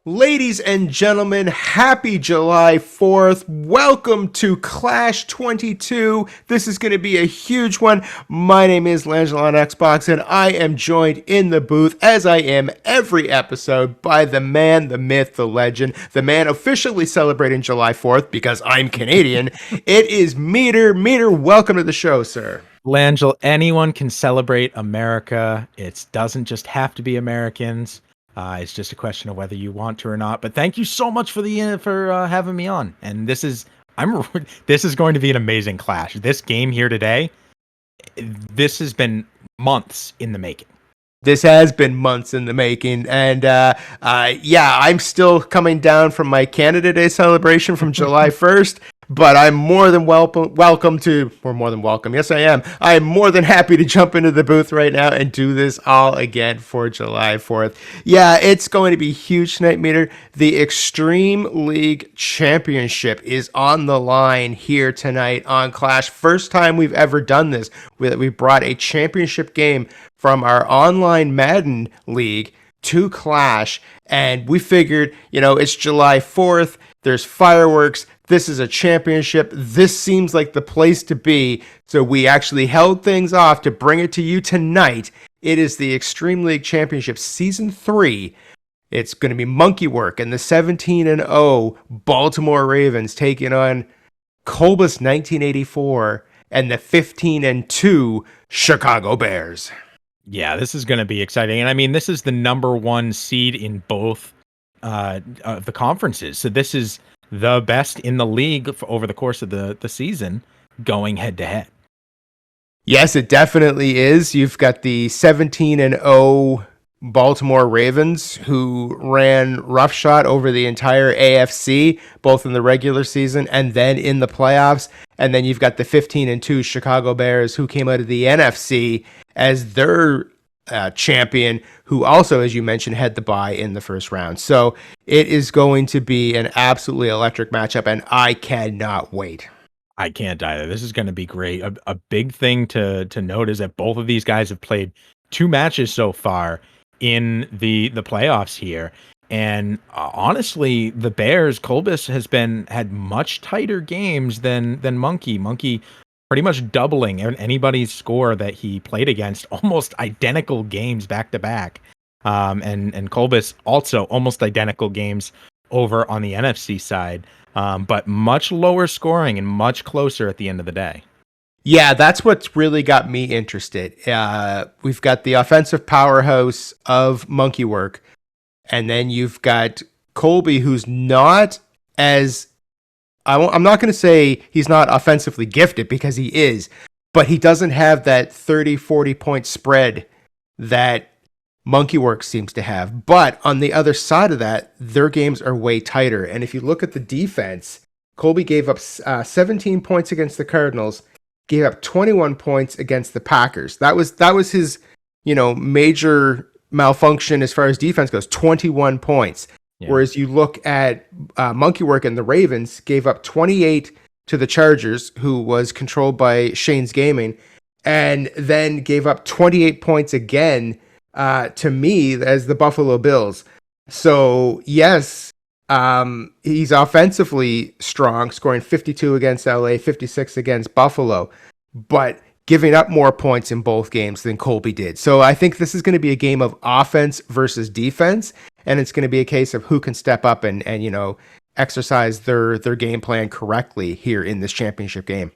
Ladies and gentlemen, happy July 4th. Welcome to Clash 22. This is going to be a huge one. My name is Langelo on Xbox, and I am joined in the booth, as I am every episode, by the man, the myth, the legend, the man officially celebrating July 4th because I'm Canadian. It is Meter. Meter, welcome to the show, sir. Langelo, anyone can celebrate America. It doesn't just have to be Americans. It's just a question of whether you want to or not. But thank you so much for having me on. And this is going to be an amazing clash. This game here today, this has been months in the making. This has been months in the making, and I'm still coming down from my Canada Day celebration from July 1st, but I'm more than welcome. Yes, I am. I am more than happy to jump into the booth right now and do this all again for July 4th. Yeah, it's going to be huge tonight, Meter. The Xtreme League Championship is on the line here tonight on Clash. First time we've ever done this. We brought a championship game from our online Madden league to Clash, and we figured, it's July 4th, there's fireworks, this is a championship, this seems like the place to be, so we actually held things off to bring it to you tonight. It is the Xtreme League Championship Season 3. It's going to be Monkeywork and the 17-0 Baltimore Ravens taking on Colbus1984 and the 15-2 Chicago Bears. Yeah, this is going to be exciting. And I mean, this is the number one seed in both of the conferences. So this is the best in the league over the course of the season going head to head. Yes, it definitely is. You've got the 17-0 Baltimore Ravens, who ran roughshod over the entire AFC, both in the regular season and then in the playoffs. And then you've got the 15-2 Chicago Bears, who came out of the NFC as their champion, who also, as you mentioned, had the bye in the first round. So it is going to be an absolutely electric matchup, and I cannot wait. I can't either. This is going to be great. A big thing to note is that both of these guys have played 2 matches so far in the playoffs here. And honestly, the Bears, Colbus had much tighter games than Monkey. Monkey pretty much doubling anybody's score that he played against, almost identical games back to back. And Colbus also almost identical games over on the NFC side, but much lower scoring and much closer at the end of the day. Yeah, that's what's really got me interested. We've got the offensive powerhouse of Monkeywork, and then you've got Colby, who's not as... I'm not going to say he's not offensively gifted, because he is, but he doesn't have that 30, 40-point spread that Monkeywork seems to have. But on the other side of that, their games are way tighter. And if you look at the defense, Colby gave up 17 points against the Cardinals, gave up 21 points against the Packers. That was his, major malfunction as far as defense goes, 21 points. Yeah. Whereas you look at Monkeywork and the Ravens, gave up 28 to the Chargers, who was controlled by Shane's Gaming, and then gave up 28 points again to me as the Buffalo Bills. So yes, he's offensively strong, scoring 52 against LA, 56 against Buffalo, but giving up more points in both games than Colby did. So I think this is going to be a game of offense versus defense, and it's going to be a case of who can step up and exercise their game plan correctly here in this championship game.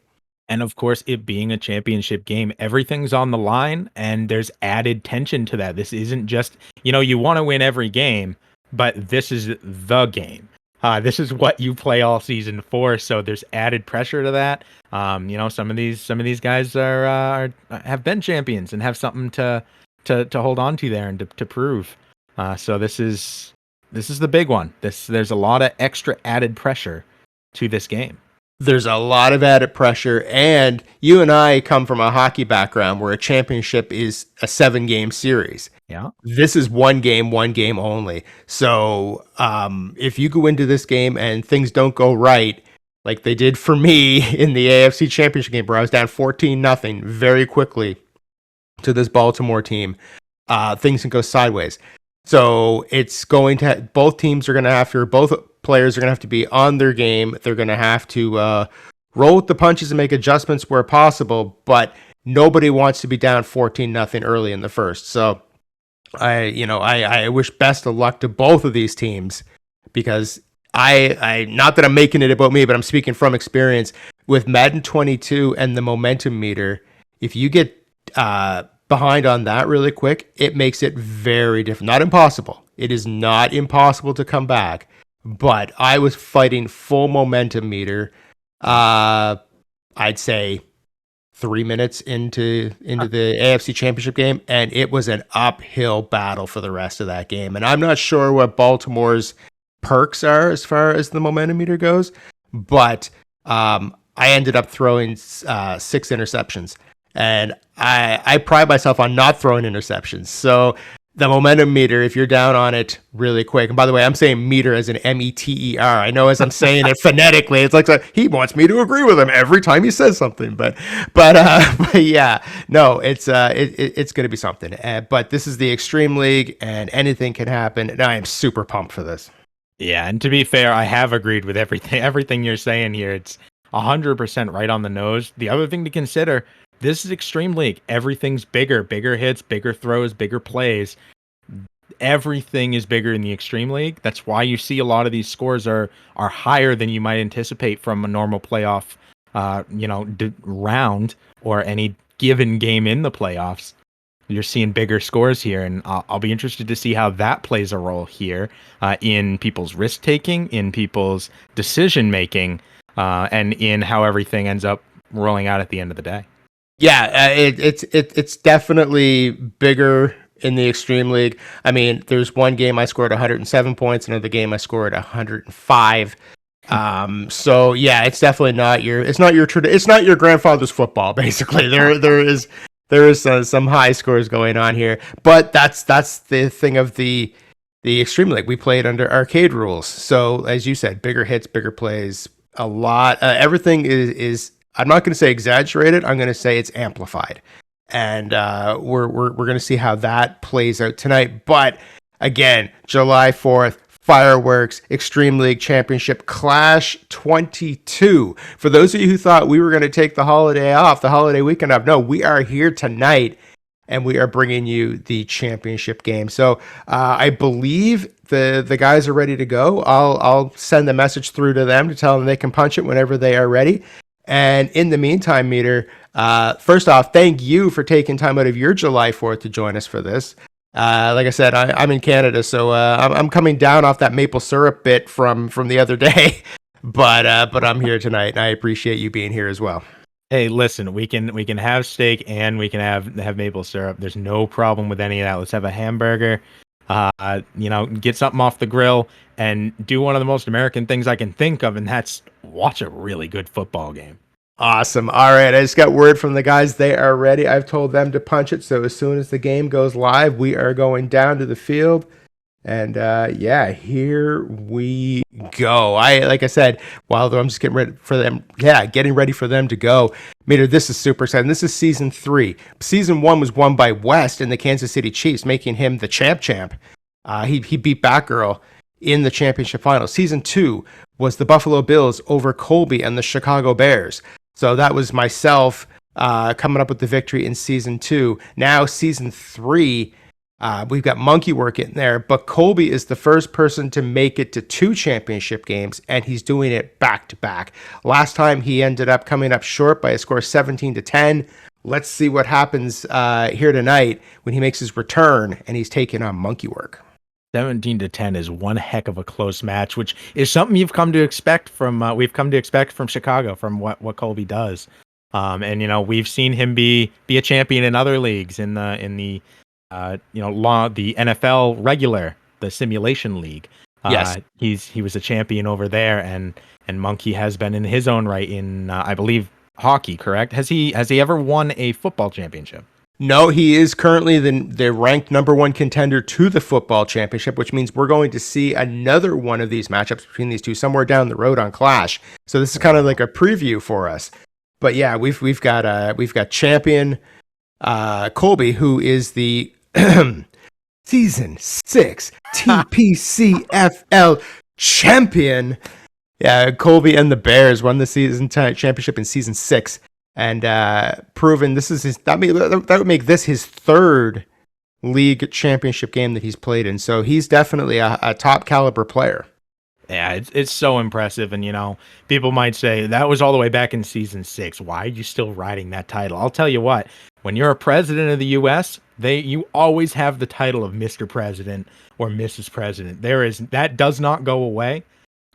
And of course, it being a championship game, everything's on the line, and there's added tension to that. This isn't just, you want to win every game, but this is the game. This is what you play all season for, so there's added pressure to that. Some of these guys have been champions and have something to hold on to there and to prove. So this is the big one. There's a lot of extra added pressure to this game. There's a lot of added pressure, and you and I come from a hockey background where a championship is a 7-game series. Yeah. This is one game only. So if you go into this game and things don't go right, like they did for me in the AFC Championship game where I was down 14-0 very quickly to this Baltimore team, things can go sideways. So it's going to both teams are going to have to, or both players are going to have to be on their game. They're going to have to roll with the punches and make adjustments where possible, but nobody wants to be down 14-0 early in the first. So I wish best of luck to both of these teams, because I not that I'm making it about me, but I'm speaking from experience with Madden 22 and the momentum meter. If you get behind on that really quick, it makes it very different. Not impossible. It is not impossible to come back, but I was fighting full momentum meter. I'd say 3 minutes into the AFC Championship game, and it was an uphill battle for the rest of that game. And I'm not sure what Baltimore's perks are as far as the momentum meter goes, but I ended up throwing 6 interceptions, and I pride myself on not throwing interceptions. So the momentum meter, if you're down on it really quick, and by the way, I'm saying meter as an METER. I know as I'm saying it phonetically, it's like he wants me to agree with him every time he says something. But yeah, no, it's going to be something. But this is the Xtreme League, and anything can happen, and I am super pumped for this. Yeah, and to be fair, I have agreed with everything you're saying here. It's 100% right on the nose. The other thing to consider, this is Xtreme League. Everything's bigger hits, bigger throws, bigger plays. Everything is bigger in the Xtreme League. That's why you see a lot of these scores are higher than you might anticipate from a normal playoff, round or any given game in the playoffs. You're seeing bigger scores here, and I'll be interested to see how that plays a role here in people's risk taking, in people's decision making, and in how everything ends up rolling out at the end of the day. Yeah, it's definitely bigger in the Xtreme League. I mean, there's one game I scored 107 points, another game I scored 105. So yeah, it's definitely not your grandfather's football. Basically, there is some high scores going on here, but that's the thing of the Xtreme League. We played under arcade rules, so as you said, bigger hits, bigger plays, a lot. Everything is. I'm not going to say exaggerated. I'm going to say it's amplified, and we're going to see how that plays out tonight. But again, July 4th, fireworks, Xtreme League Championship, Clash 22. For those of you who thought we were going to take the holiday off, the holiday weekend off, no, we are here tonight, and we are bringing you the championship game. So I believe the guys are ready to go. I'll send the message through to them to tell them they can punch it whenever they are ready. And in the meantime, Meter, first off, thank you for taking time out of your July 4th to join us for this. Like I said, I'm in Canada, so I'm coming down off that maple syrup bit from the other day, but I'm here tonight, and I appreciate you being here as well. Hey, listen, we can have steak and we can have maple syrup. There's no problem with any of that. Let's have a hamburger. Get something off the grill and do one of the most American things I can think of, and that's watch a really good football game. Awesome. All right. I just got word from the guys. They are ready. I've told them to punch it. So as soon as the game goes live, we are going down to the field. And here we go. Like I said, while I'm just getting ready for them to go. Meter, this is super exciting. This is season 3. Season 1 was won by West and the Kansas City Chiefs, making him the champ. He beat Batgirl in the championship final. Season 2 was the Buffalo Bills over Colby and the Chicago Bears. So that was myself coming up with the victory in season 2. Now season 3. We've got Monkeywork in there, but Colby is the first person to make it to 2 championship games, and he's doing it back to back. Last time he ended up coming up short by a score 17-10. Let's see what happens here tonight when he makes his return and he's taking on Monkeywork. 17-10 is one heck of a close match, which is something we've come to expect from Chicago, from what Colby does. And we've seen him be a champion in other leagues in the the NFL regular, the simulation league. Yes, he was a champion over there, and Monkey has been in his own right in I believe hockey. Correct? Has he ever won a football championship? No, he is currently the ranked number 1 contender to the football championship, which means we're going to see another one of these matchups between these two somewhere down the road on Clash. So this is kind of like a preview for us. But yeah, we've got champion Colby, who is the Season 6 TPCFL champion. Yeah, Colby and the Bears won the season championship in season 6, and proven this is that would make this his third league championship game that he's played in. So he's definitely a top caliber player. Yeah, it's so impressive. And, people might say that was all the way back in season 6. Why are you still riding that title? I'll tell you what, when you're a president of the U.S., you always have the title of Mr. President or Mrs. President. That does not go away.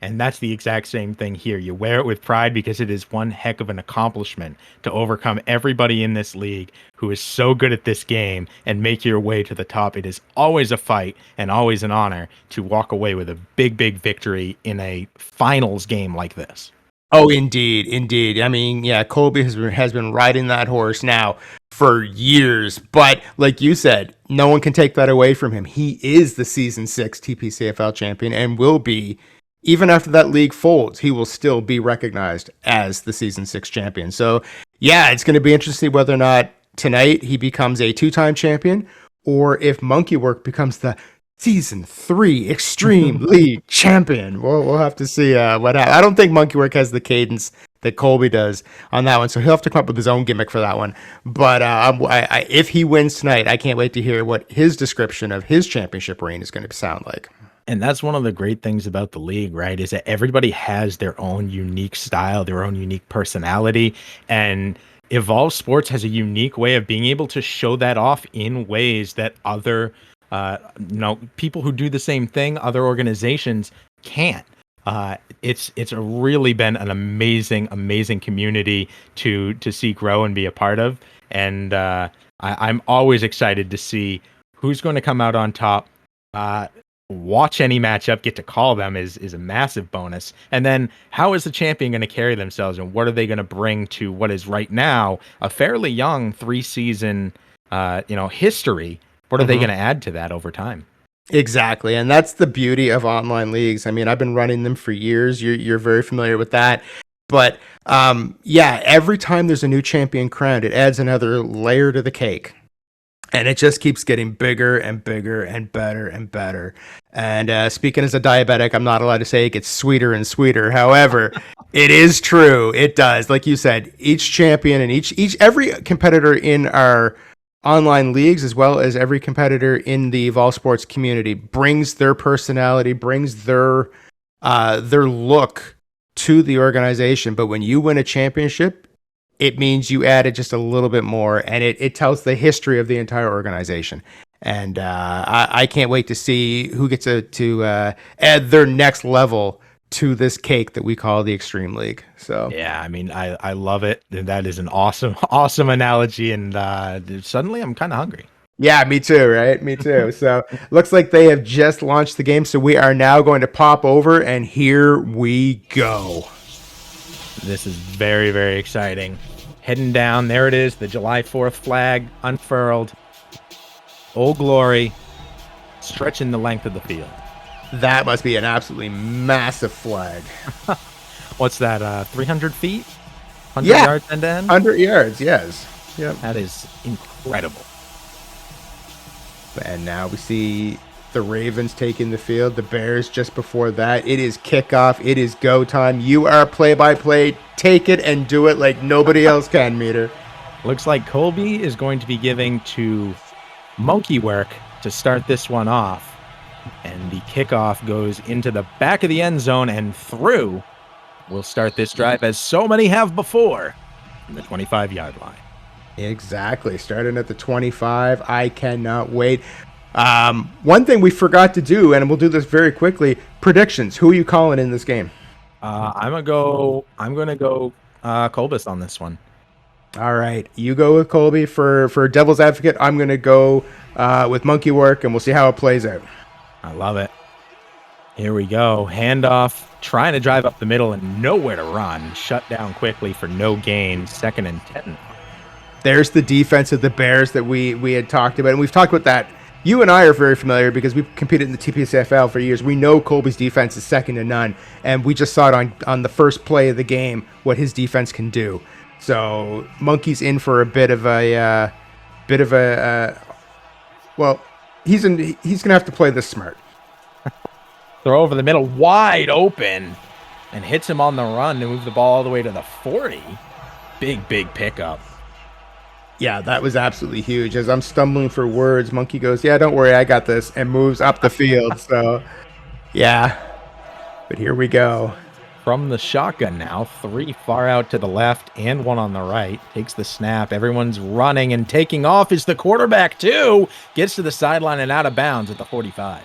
And that's the exact same thing here. You wear it with pride because it is one heck of an accomplishment to overcome everybody in this league who is so good at this game and make your way to the top. It is always a fight and always an honor to walk away with a big, big victory in a finals game like this. Oh, indeed, indeed. I mean, yeah, Colby has been riding that horse now for years. But like you said, no one can take that away from him. He is the season 6 TPCFL champion and will be. Even after that league folds, he will still be recognized as the season 6 champion. So, yeah, it's going to be interesting whether or not tonight he becomes a 2-time champion or if Monkeywork becomes the season 3 Xtreme League champion. We'll have to see what happens. I don't think Monkeywork has the cadence that Colby does on that one, so he'll have to come up with his own gimmick for that one. But if he wins tonight, I can't wait to hear what his description of his championship reign is going to sound like. And that's one of the great things about the league, right? Is that everybody has their own unique style, their own unique personality. And Evolve Sports has a unique way of being able to show that off in ways that other, people who do the same thing, other organizations can't. It's really been an amazing, amazing community to see grow and be a part of. And I'm always excited to see who's going to come out on top. Watch any matchup, get to call them is a massive bonus. And then how is the champion going to carry themselves and what are they going to bring to what is right now a fairly young 3-season history? What are they going to add to that over time? Exactly. And that's the beauty of online leagues. I mean, I've been running them for years. You're very familiar with that. But every time there's a new champion crowned, it adds another layer to the cake. And it just keeps getting bigger and bigger and better and better. And speaking as a diabetic, I'm not allowed to say it gets sweeter and sweeter. However, it is true. It does. Like you said, each champion and every competitor in our online leagues, as well as every competitor in the Evolve Sports community, brings their personality, brings their look to the organization. But when you win a championship, it means you added just a little bit more, and it tells the history of the entire organization. And I can't wait to see who gets to add their next level to this cake that we call the Xtreme League. So yeah, I mean, I love it. That is an awesome analogy, and suddenly I'm kind of hungry. Yeah, me too, right? Me too. So looks like they have just launched the game, so we are now going to pop over, and here we go. This is very, very exciting. Heading down, there it is, the July 4th flag unfurled. Old Glory, stretching the length of the field. That must be an absolutely massive flag. What's that, 300 feet? 100 yards end to end? 100 yards, yes. Yep. That is incredible. And now we see the Ravens taking the field, the Bears just before that. It is kickoff. It is go time. You are play-by-play. Take it and do it like nobody else can, Meter. Looks like Colby is going to be giving to Monkeywork to start this one off. And the kickoff goes into the back of the end zone and through. We'll start this drive as so many have before from the 25-yard line. Exactly. Starting at the 25. I cannot wait. One thing we forgot to do, and we'll do this very quickly, predictions. Who are you calling in this game? I'm gonna go Colbus on this one. All right, you go with Colby for devil's advocate. I'm gonna go with Monkeywork, and we'll see how it plays out. I love it. Here we go. Handoff, trying to drive up the middle and nowhere to run. Shut down quickly for no gain. 2nd and 10. There's the defense of the Bears that we had talked about, and we've talked about that. You and I are very familiar because we've competed in the TPCFL for years. We know Colby's defense is second to none, and we just saw it on the first play of the game what his defense can do. So Monkey's in for a bit of a he's gonna have to play this smart. Throw over the middle, wide open, and hits him on the run to move the ball all the way to the 40. Big pickup. Yeah, that was absolutely huge. As I'm stumbling for words, Monkey goes, "Yeah, don't worry, I got this," and moves up the field. So, yeah. But here we go. From the shotgun now, 3 far out to the left and 1 on the right. Takes the snap. Everyone's running and taking off. Is the quarterback too. Gets to the sideline and out of bounds at the 45.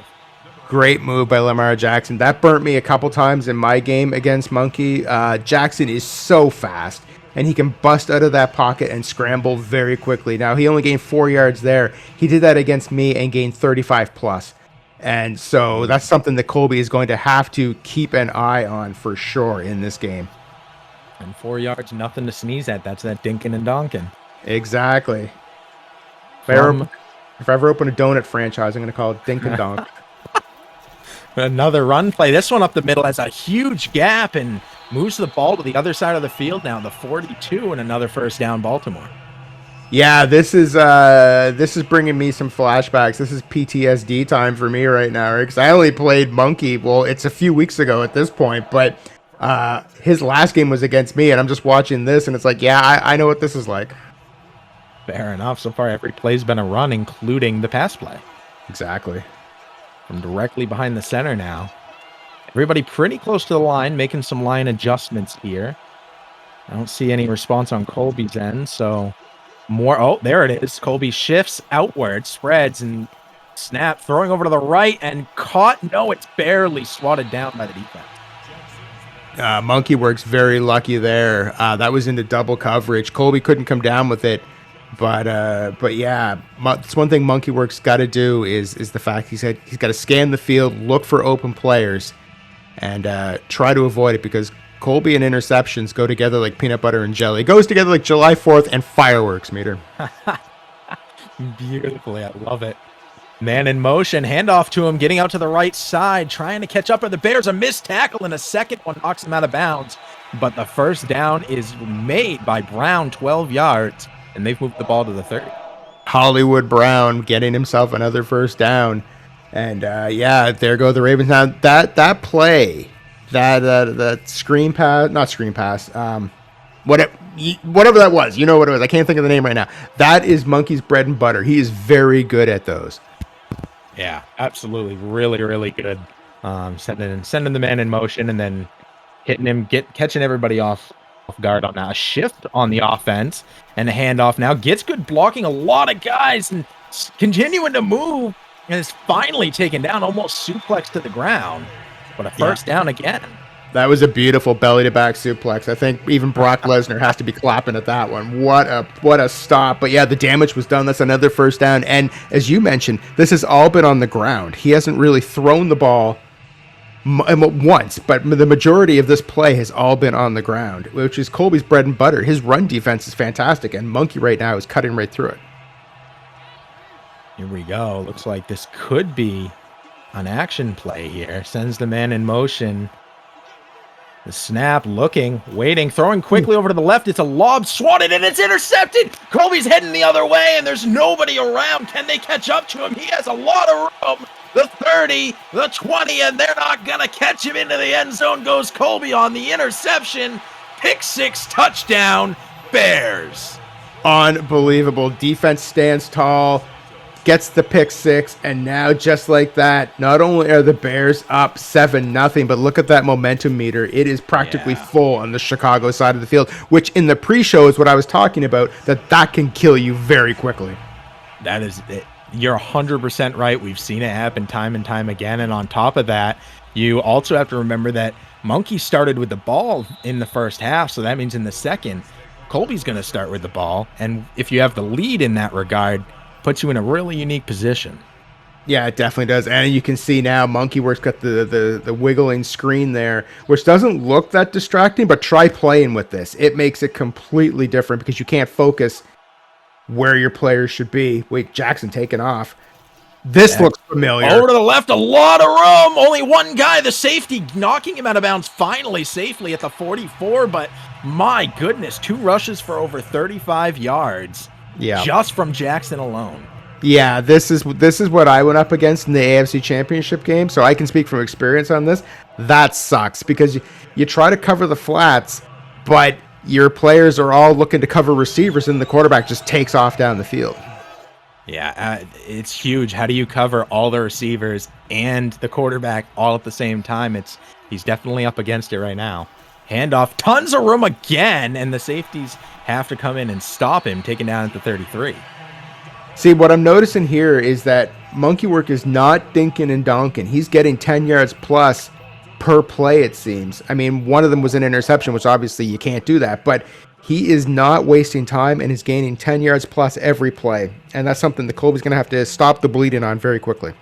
Great move by Lamar Jackson. That burnt me a couple times in my game against Monkey. Jackson is so fast, and he can bust out of that pocket and scramble very quickly. Now, he only gained 4 yards there. He did that against me and gained 35 plus. And so that's something that Colby is going to have to keep an eye on for sure in this game. And 4 yards, nothing to sneeze at. That's that dinkin' and donkin'. Exactly. If I ever open a donut franchise, I'm going to call it Dink and Donk. Another run play. This one up the middle has a huge gap and moves the ball to the other side of the field now, the 42, and another first down, Baltimore. Yeah, this is bringing me some flashbacks. This is PTSD time for me right now, because I only played Monkey. Well, it's a few weeks ago at this point, but his last game was against me, and I'm just watching this, and it's like, yeah, I know what this is like. Fair enough. So far, every play's been a run, including the pass play. Exactly. From directly behind the center now. Everybody pretty close to the line, making some line adjustments here. I don't see any response on Colby's end, so more. Oh, there it is. Colby shifts outward, spreads, and snap, throwing over to the right, and caught. No, it's barely swatted down by the defense. Monkeywork's very lucky there. That was into double coverage. Colby couldn't come down with it. But yeah, it's one thing Monkeywork's got to do is the fact he's got to scan the field, look for open players, and try to avoid it, because Colby and interceptions go together like peanut butter and jelly. It goes together like July 4th and fireworks, Meter. Beautifully, I love it. Man in motion, handoff to him, getting out to the right side, trying to catch up with the Bears. A missed tackle, and a second one knocks him out of bounds. But the first down is made by Brown, 12 yards. And they've moved the ball to the 30. Hollywood Brown getting himself another first down. And, yeah, there go the Ravens. Now, that play, that screen pass, not screen pass, whatever that was, you know what it was. I can't think of the name right now. That is Monkey's bread and butter. He is very good at those. Yeah, absolutely. Really, really good. Sending the man in motion and then hitting him, catching everybody off guard on that. A shift on the offense and a handoff now. Gets good blocking, a lot of guys, and continuing to move, and is finally taken down, almost suplex to the ground. But a first down again. That was a beautiful belly-to-back suplex. I think even Brock Lesnar has to be clapping at that one. What a stop. But yeah, the damage was done. That's another first down. And as you mentioned, this has all been on the ground. He hasn't really thrown the ball once, but the majority of this play has all been on the ground, which is Colby's bread and butter. His run defense is fantastic, and Monkey right now is cutting right through it. Here we go. Looks like this could be an action play here. Sends the man in motion. The snap, looking, waiting, throwing quickly over to the left. It's a lob, swatted, and it's intercepted. Colby's heading the other way, and there's nobody around. Can they catch up to him? He has a lot of room. The 30, the 20, and they're not going to catch him. Into the end zone goes Colby on the interception. Pick six, touchdown, Bears. Unbelievable. Defense stands tall, gets the pick six, and now just like that, not only are the Bears up 7-0, but look at that momentum meter. It is practically full on the Chicago side of the field, which in the pre-show is what I was talking about, that can kill you very quickly. That is it. You're 100% right. We've seen it happen time and time again. And on top of that, you also have to remember that Monkey started with the ball in the first half. So that means in the second, Colby's going to start with the ball. And if you have the lead in that regard, puts you in a really unique position. Yeah, it definitely does. And you can see now Monkeywork's got the wiggling screen there, which doesn't look that distracting, but try playing with this. It makes it completely different because you can't focus where your players should be. Wait, Jackson taking off. This looks familiar. Over to the left, a lot of room. Only one guy, the safety, knocking him out of bounds finally safely at the 44. But my goodness, 2 rushes for over 35 yards. Yeah, just from Jackson alone. Yeah, this is what I went up against in the AFC Championship game, so I can speak from experience on this. That sucks because you try to cover the flats, but your players are all looking to cover receivers, and the quarterback just takes off down the field. Yeah, it's huge. How do you cover all the receivers and the quarterback all at the same time? He's definitely up against it right now. Handoff, tons of room again, and the safeties have to come in and stop him, taken down at the 33. See, what I'm noticing here is that Monkeywork is not dinking and donking. He's getting 10 yards plus per play, it seems. I mean, one of them was an interception, which obviously you can't do that, but he is not wasting time and is gaining 10 yards plus every play. And that's something that Colby's going to have to stop the bleeding on very quickly.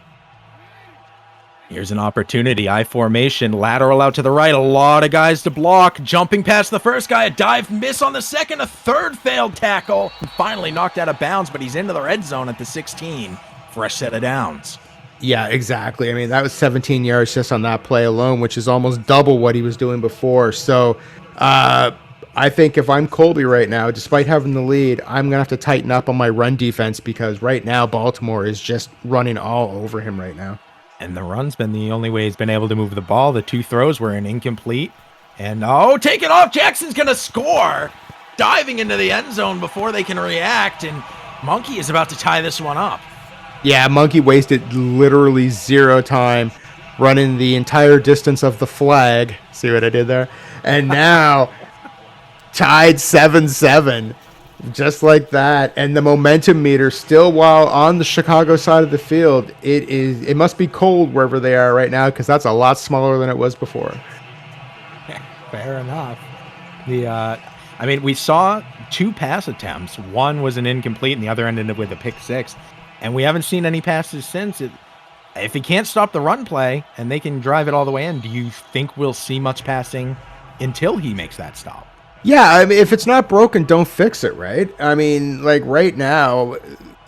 Here's an opportunity. I formation, lateral out to the right. A lot of guys to block. Jumping past the first guy. A dive miss on the second. A third failed tackle. And finally knocked out of bounds, but he's into the red zone at the 16. Fresh set of downs. Yeah, exactly. I mean, that was 17 yards just on that play alone, which is almost double what he was doing before. So I think if I'm Colby right now, despite having the lead, I'm going to have to tighten up on my run defense because right now Baltimore is just running all over him right now. And the run's been the only way he's been able to move the ball. The two throws were an incomplete. And, take it off. Jackson's going to score. Diving into the end zone before they can react. And Monkey is about to tie this one up. Yeah, Monkey wasted literally zero time running the entire distance of the flag. See what I did there? And now tied 7-7. Just like that, and the momentum meter still, while on the Chicago side of the field, it must be cold wherever they are right now because that's a lot smaller than it was before. Fair enough. We saw two pass attempts. One was an incomplete, and the other ended up with a pick six. And we haven't seen any passes since. If he can't stop the run play and they can drive it all the way in, do you think we'll see much passing until he makes that stop? Yeah, I mean, if it's not broken, don't fix it, right? I mean, like right now,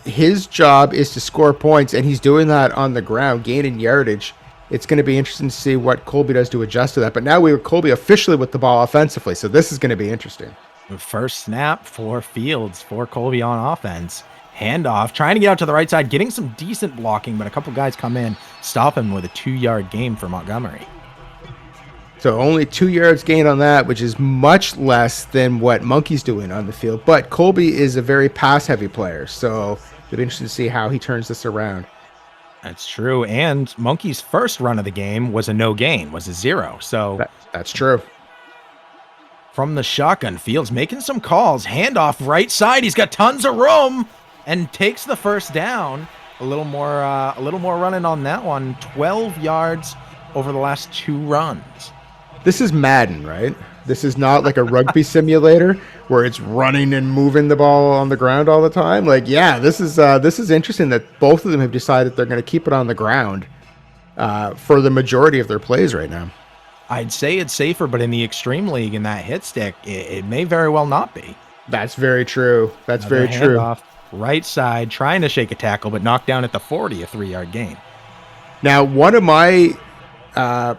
his job is to score points, and he's doing that on the ground, gaining yardage. It's going to be interesting to see what Colby does to adjust to that. But now we have Colby officially with the ball offensively, so this is going to be interesting. First snap for Fields, for Colby on offense. Handoff, trying to get out to the right side, getting some decent blocking, but a couple guys come in, stop him with a 2-yard gain for Montgomery. So only 2 yards gain on that, which is much less than what Monkey's doing on the field. But Colby is a very pass-heavy player, so it'll be interesting to see how he turns this around. That's true, and Monkey's first run of the game was a no gain, was a 0. So that's true. From the shotgun, Fields making some calls. Handoff right side. He's got tons of room and takes the first down. A little more running on that one. 12 yards over the last 2 runs. This is Madden, right? This is not like a rugby simulator where it's running and moving the ball on the ground all the time. Like, yeah, this is interesting that both of them have decided they're going to keep it on the ground for the majority of their plays right now. I'd say it's safer, but in the Xtreme League, in that hit stick, it may very well not be. That's very true. That's very true. Handoff, right side, trying to shake a tackle, but knocked down at the 40, a 3-yard gain. Now, one of my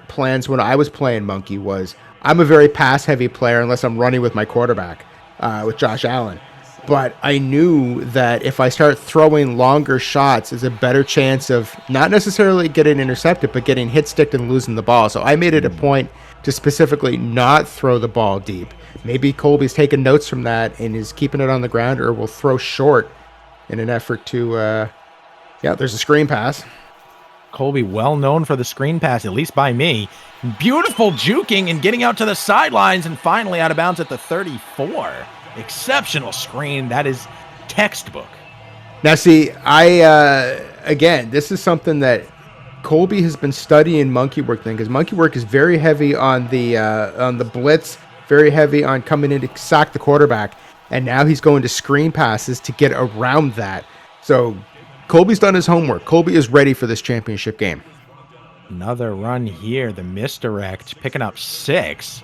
plans when I was playing Monkey was I'm a very pass-heavy player unless I'm running with my quarterback, with Josh Allen. But I knew that if I start throwing longer shots, there's a better chance of not necessarily getting intercepted, but getting hit-sticked and losing the ball. So I made it a point to specifically not throw the ball deep. Maybe Colby's taking notes from that and is keeping it on the ground, or will throw short in an effort to, there's a screen pass. Colby well known for the screen pass, at least by me. Beautiful juking and getting out to the sidelines and finally out of bounds at the 34. Exceptional screen. That is textbook. Now, see, again, this is something that Colby has been studying Monkeywork thing, because Monkeywork is very heavy on the blitz, very heavy on coming in to sack the quarterback, and now he's going to screen passes to get around that. So Colby's done his homework. Colby is ready for this championship game. Another run here. The misdirect, picking up 6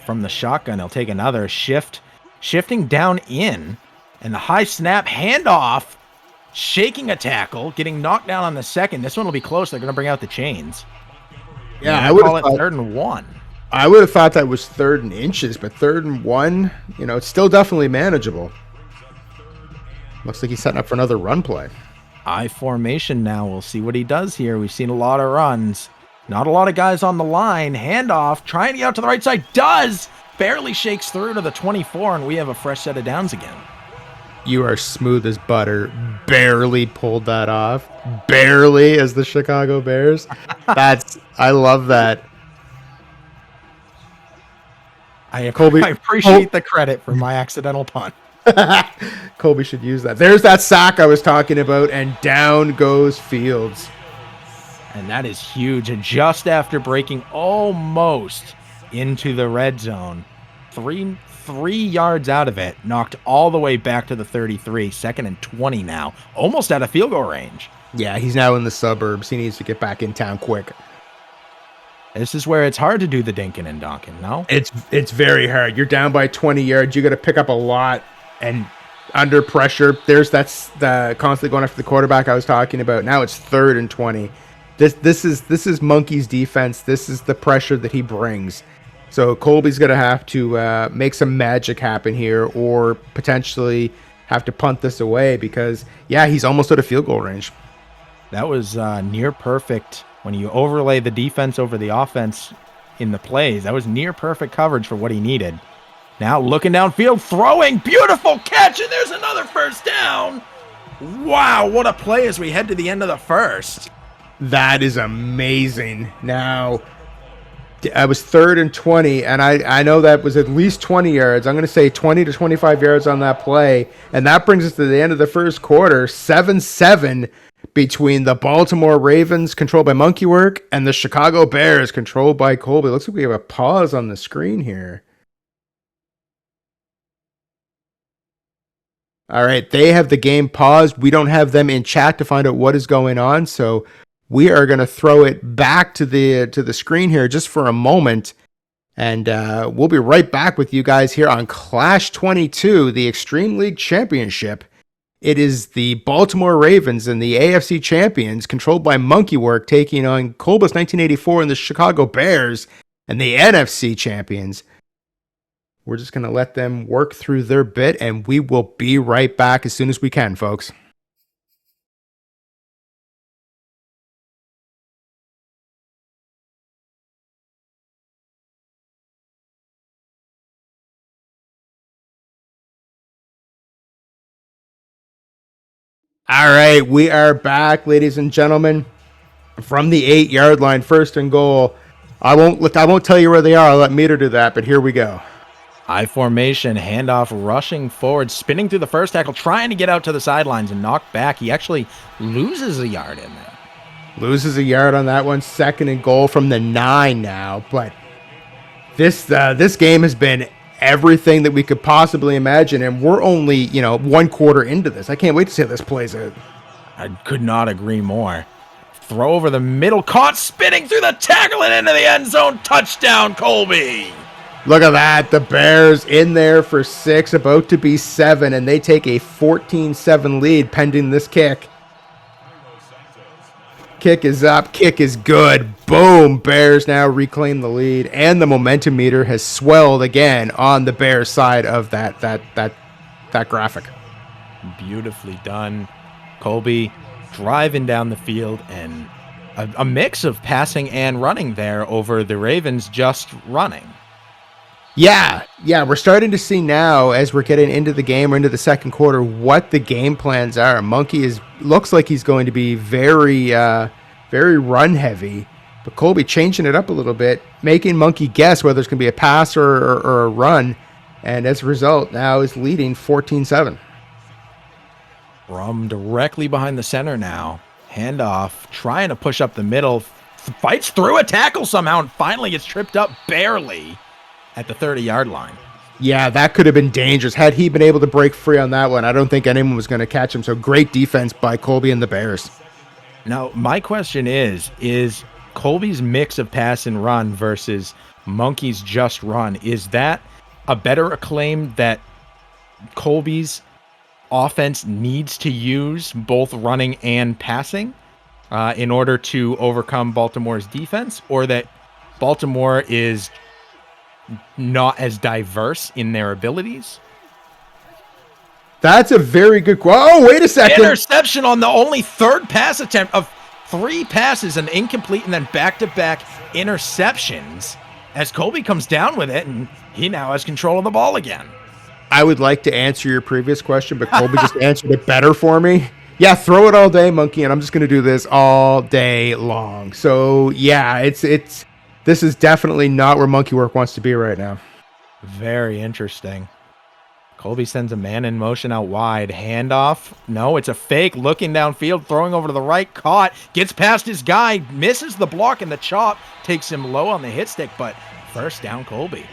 from the shotgun. He'll take another shifting down in, and the high snap handoff, shaking a tackle, getting knocked down on the second. This one will be close. They're going to bring out the chains. Yeah, I would call it 3rd and 1. I would have thought that was 3rd and inches, but 3rd and 1, it's still definitely manageable. Looks like he's setting up for another run play. I formation now. We'll see what he does here. We've seen a lot of runs. Not a lot of guys on the line. Handoff, trying to get out to the right side. Does! Barely shakes through to the 24, and we have a fresh set of downs again. You are smooth as butter. Barely pulled that off. Barely, as the Chicago Bears. I love that. I appreciate the credit for my accidental punt. Colby should use that. There's that sack I was talking about, and down goes Fields. And that is huge. And just after breaking almost into the red zone, three yards out of it, knocked all the way back to the 33, 2nd and 20 now, almost out of field goal range. Yeah, he's now in the suburbs. He needs to get back in town quick. This is where it's hard to do the dinking and donking, no? It's very hard. You're down by 20 yards. You got to pick up a lot, and under pressure, that's the constantly going after the quarterback I was talking about. Now it's 3rd and 20. This is Monkey's defense. This is the pressure that he brings. So Colby's going to have to make some magic happen here, or potentially have to punt this away because, yeah, he's almost out of field goal range. That was near perfect. When you overlay the defense over the offense in the plays, that was near perfect coverage for what he needed. Now looking downfield, throwing, beautiful catch, and there's another first down. Wow, what a play as we head to the end of the first. That is amazing. Now, I was 3rd and 20, and I know that was at least 20 yards. I'm going to say 20 to 25 yards on that play, and that brings us to the end of the first quarter, 7-7 between the Baltimore Ravens, controlled by Monkeywork, and the Chicago Bears, controlled by Colby. Looks like we have a pause on the screen here. All right, they have the game paused. We don't have them in chat to find out what is going on, so we are going to throw it back to the screen here just for a moment, and we'll be right back with you guys here on Clash 22, the Xtreme League Championship. It is the Baltimore Ravens and the AFC champions, controlled by Monkeywork, taking on Colbus1984 and the Chicago Bears and the NFC champions. We're just going to let them work through their bit, and we will be right back as soon as we can, folks. All right, we are back, ladies and gentlemen, from the 8-yard line, 1st and goal. I won't tell you where they are. I'll let Meter do that, but here we go. I formation, handoff, rushing forward, spinning through the first tackle, trying to get out to the sidelines and knock back. He actually loses a yard in there. Loses a yard on that one. 2nd and goal from the 9 now. But this game has been everything that we could possibly imagine, and we're only, 1 quarter into this. I can't wait to see how this plays out. I could not agree more. Throw over the middle, caught spinning through the tackle and into the end zone. Touchdown, Colby. Look at that. The Bears in there for 6, about to be 7, and they take a 14-7 lead pending this kick. Kick is up. Kick is good. Boom. Bears now reclaim the lead, and the momentum meter has swelled again on the Bears side of that graphic. Beautifully done. Colby driving down the field, and a mix of passing and running there over the Ravens just running. Yeah, we're starting to see now as we're getting into the game or into the second quarter what the game plans are. Monkey looks like he's going to be very run heavy, but Colby changing it up a little bit, making Monkey guess whether it's going to be a pass or a run, and as a result now is leading 14-7. From directly behind the center now, handoff, trying to push up the middle, fights through a tackle somehow and finally gets tripped up barely at the 30-yard line. Yeah, that could have been dangerous. Had he been able to break free on that one, I don't think anyone was going to catch him. So great defense by Colby and the Bears. Now, my question is Colby's mix of pass and run versus Monkey's just run, is that a better acclaim that Colby's offense needs to use both running and passing in order to overcome Baltimore's defense, or that Baltimore is not as diverse in their abilities? That's a very good question. Oh, wait a second. Interception on the only third pass attempt of 3 passes, an incomplete, and then back-to-back interceptions as Colby comes down with it, and he now has control of the ball again. I would like to answer your previous question, but Colby just answered it better for me. Yeah, throw it all day, Monkey, and I'm just going to do this all day long. So, yeah, this is definitely not where Monkeywork wants to be right now. Very interesting. Colby sends a man in motion out wide. Handoff. No, it's a fake. Looking downfield, throwing over to the right. Caught. Gets past his guy. Misses the block and the chop. Takes him low on the hit stick, but first down, Colby.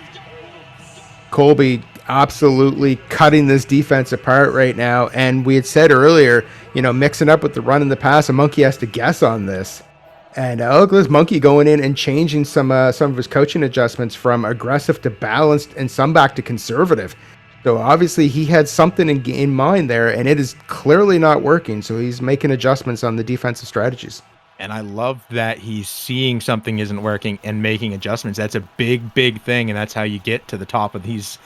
Colby absolutely cutting this defense apart right now. And we had said earlier, mixing up with the run and the pass, a Monkey has to guess on this. And look at this Monkey going in and changing some of his coaching adjustments from aggressive to balanced and some back to conservative. So obviously he had something in mind there, and it is clearly not working. So he's making adjustments on the defensive strategies. And I love that he's seeing something isn't working and making adjustments. That's a big, big thing, and that's how you get to the top of these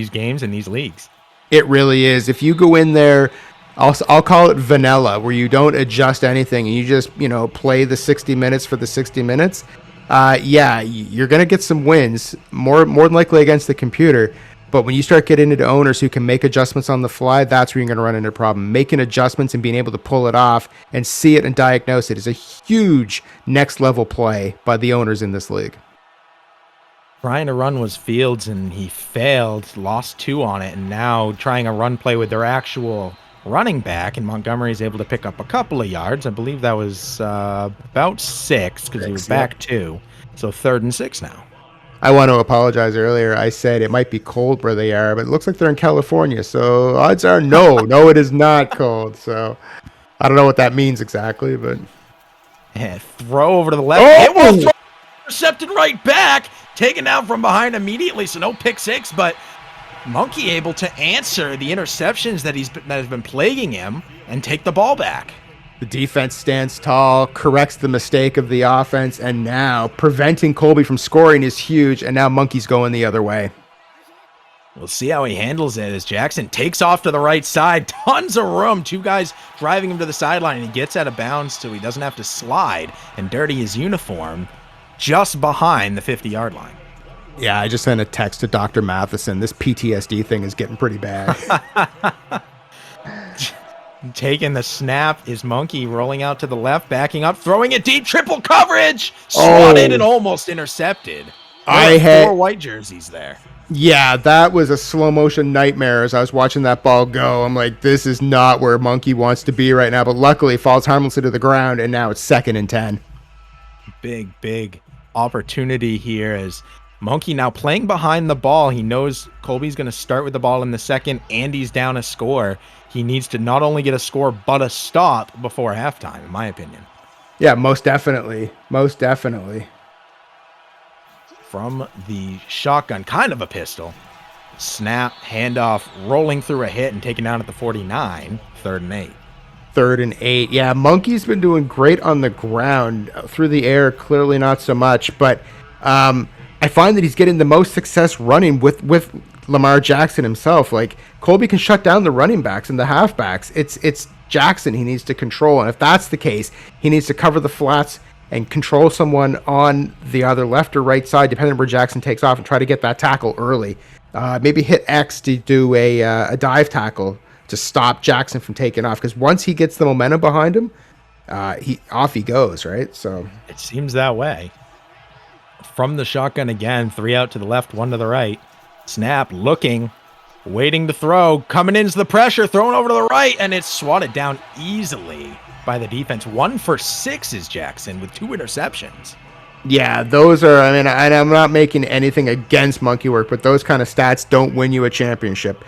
games and these leagues. It really is. If you go in there, I'll call it vanilla, where you don't adjust anything and you just play the 60 minutes for the 60 minutes. You're gonna get some wins, more than likely against the computer. But when you start getting into owners who can make adjustments on the fly, that's where you're going to run into a problem. Making adjustments and being able to pull it off and see it and diagnose it is a huge next level play by the owners in this league. Trying to run was Fields, and he failed, lost 2 on it, and now trying a run play with their actual running back, and Montgomery is able to pick up a couple of yards. I believe that was about 6 because he was back 2. So 3rd and 6 now. I want to apologize earlier. I said it might be cold where they are, but it looks like they're in California. So odds are no, it is not cold. So I don't know what that means exactly, but. And throw over to the left. It will throw, intercepted right back. Taken down from behind immediately, so no pick 6, but Monkey able to answer the interceptions that has been plaguing him and take the ball back. The defense stands tall, corrects the mistake of the offense, and now preventing Colby from scoring is huge, and now Monkey's going the other way. We'll see how he handles it as Jackson takes off to the right side. Tons of room. 2 guys driving him to the sideline, and he gets out of bounds so he doesn't have to slide and dirty his uniform just behind the 50-yard line. Yeah, I just sent a text to Dr. Matheson. This PTSD thing is getting pretty bad. Taking the snap is Monkey, rolling out to the left, backing up, throwing it deep, triple coverage, swatted and almost intercepted. I had 4 white jerseys there. Yeah, that was a slow motion nightmare as I was watching that ball go. I'm like, this is not where Monkey wants to be right now, but luckily falls harmlessly to the ground, and now it's 2nd and 10. Big opportunity here as Monkey now playing behind the ball. He knows Colby's going to start with the ball in the second, and he's down a score. He needs to not only get a score, but a stop before halftime, in my opinion. Yeah, most definitely. Most definitely. From the shotgun, kind of a pistol. Snap, handoff, rolling through a hit and taken down at the 49. 3rd and 8. 3rd and 8. Yeah, Monkey's been doing great on the ground. Through the air, clearly not so much. But I find that he's getting the most success running with Lamar Jackson himself. Like, Colby can shut down the running backs and the halfbacks. It's Jackson he needs to control. And if that's the case, he needs to cover the flats and control someone on the either left or right side, depending on where Jackson takes off, and try to get that tackle early. Maybe hit X to do a dive tackle to stop Jackson from taking off. Because once he gets the momentum behind him, he goes, right? So it seems that way. From the shotgun again, 3 out to the left, 1 to the right. Snap, looking, waiting to throw, coming into the pressure, throwing over to the right, and it's swatted down easily by the defense. 1 for 6 is Jackson with 2 interceptions. Yeah, those are, I mean, I'm not making anything against Monkeywork, but those kind of stats don't win you a championship,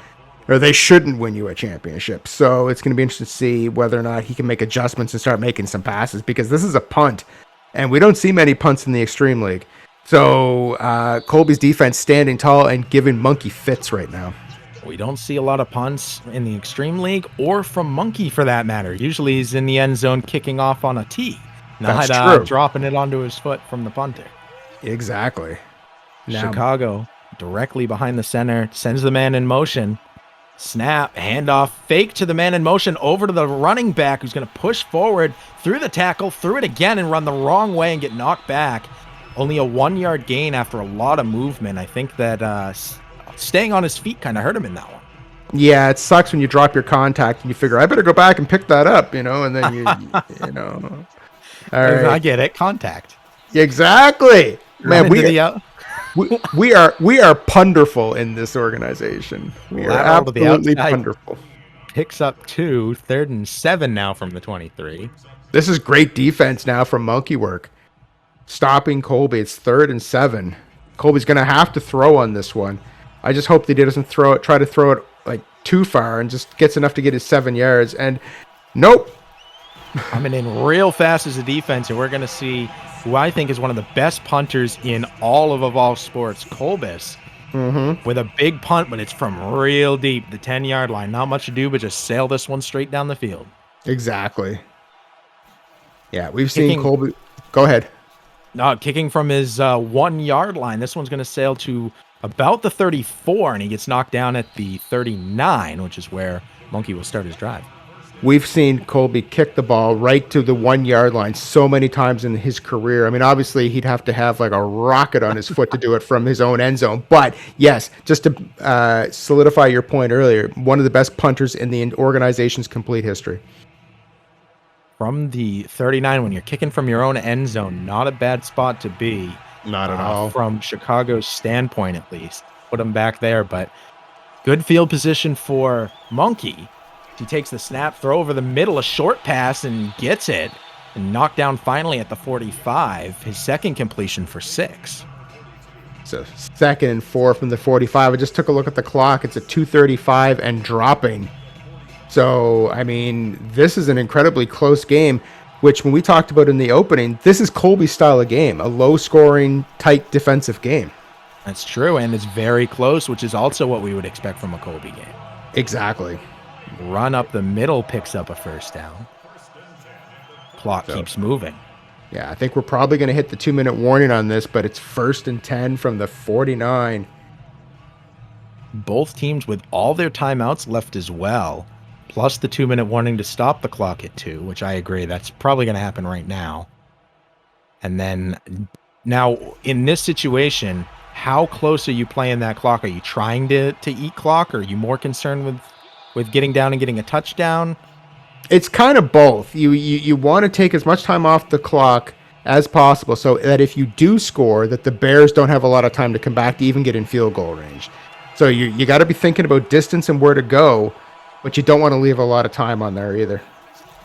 or they shouldn't win you a championship. So it's going to be interesting to see whether or not he can make adjustments and start making some passes, because this is a punt, and we don't see many punts in the Xtreme League. So Colby's defense standing tall and giving Monkey fits right now. We don't see a lot of punts in the Xtreme League, or from Monkey for that matter. Usually he's in the end zone kicking off on a tee, not dropping it onto his foot from the punter. Exactly. Now, Chicago directly behind the center, sends the man in motion. Snap, handoff, fake to the man in motion, over to the running back who's going to push forward through the tackle, through it again, and run the wrong way and get knocked back. Only a 1-yard gain after a lot of movement. I think that staying on his feet kind of hurt him in that one. Yeah, it sucks when you drop your contact and you figure, I better go back and pick that up, and then you know. All right. I get it. Contact. Exactly. Man, we are punderful in this organization. We are absolutely punderful. Picks up 2, 3rd and 7 now from the 23. This is great defense now from Monkeywork. Stopping Colby. It's 3rd and 7. Colby's going to have to throw on this one. I just hope that he doesn't try to throw it like too far and just gets enough to get his 7 yards. And nope. Coming in real fast as a defense, and we're going to see who I think is one of the best punters in all of EvolveSports, Colbus, with a big punt, but it's from real deep, the 10-yard line. Not much to do, but just sail this one straight down the field. Exactly. Yeah, we've seen Colby. Go ahead. No, kicking from his 1-yard line. This one's going to sail to about the 34, and he gets knocked down at the 39, which is where Monkey will start his drive. We've seen Colby kick the ball right to the 1-yard line so many times in his career. I mean, obviously, he'd have to have like a rocket on his foot to do it from his own end zone. But yes, just to solidify your point earlier, one of the best punters in the organization's complete history. From the 39, when you're kicking from your own end zone, not a bad spot to be. Not at all. From Chicago's standpoint, at least. Put him back there, but good field position for Monkey. He takes the snap, throw over the middle, a short pass, and gets it. And knocked down finally at the 45. His second completion for 6. So 2nd and 4 from the 45. I just took a look at the clock. It's at 2:35 and dropping. So, I mean, this is an incredibly close game, which when we talked about in the opening, this is Colby's style of game, a low-scoring, tight defensive game. That's true, and it's very close, which is also what we would expect from a Colby game. Exactly. Run up the middle picks up a first down. Clock keeps moving. Yeah, I think we're probably going to hit the 2-minute warning on this, but it's 1st and 10 from the 49. Both teams with all their timeouts left as well, plus the 2-minute warning to stop the clock at 2, which I agree, that's probably going to happen right now. And then, now, in this situation, how close are you playing that clock? Are you trying to eat clock, or are you more concerned with getting down and getting a touchdown? It's kind of both. You want to take as much time off the clock as possible so that if you do score, that the Bears don't have a lot of time to come back to even get in field goal range. So you got to be thinking about distance and where to go, but you don't want to leave a lot of time on there either.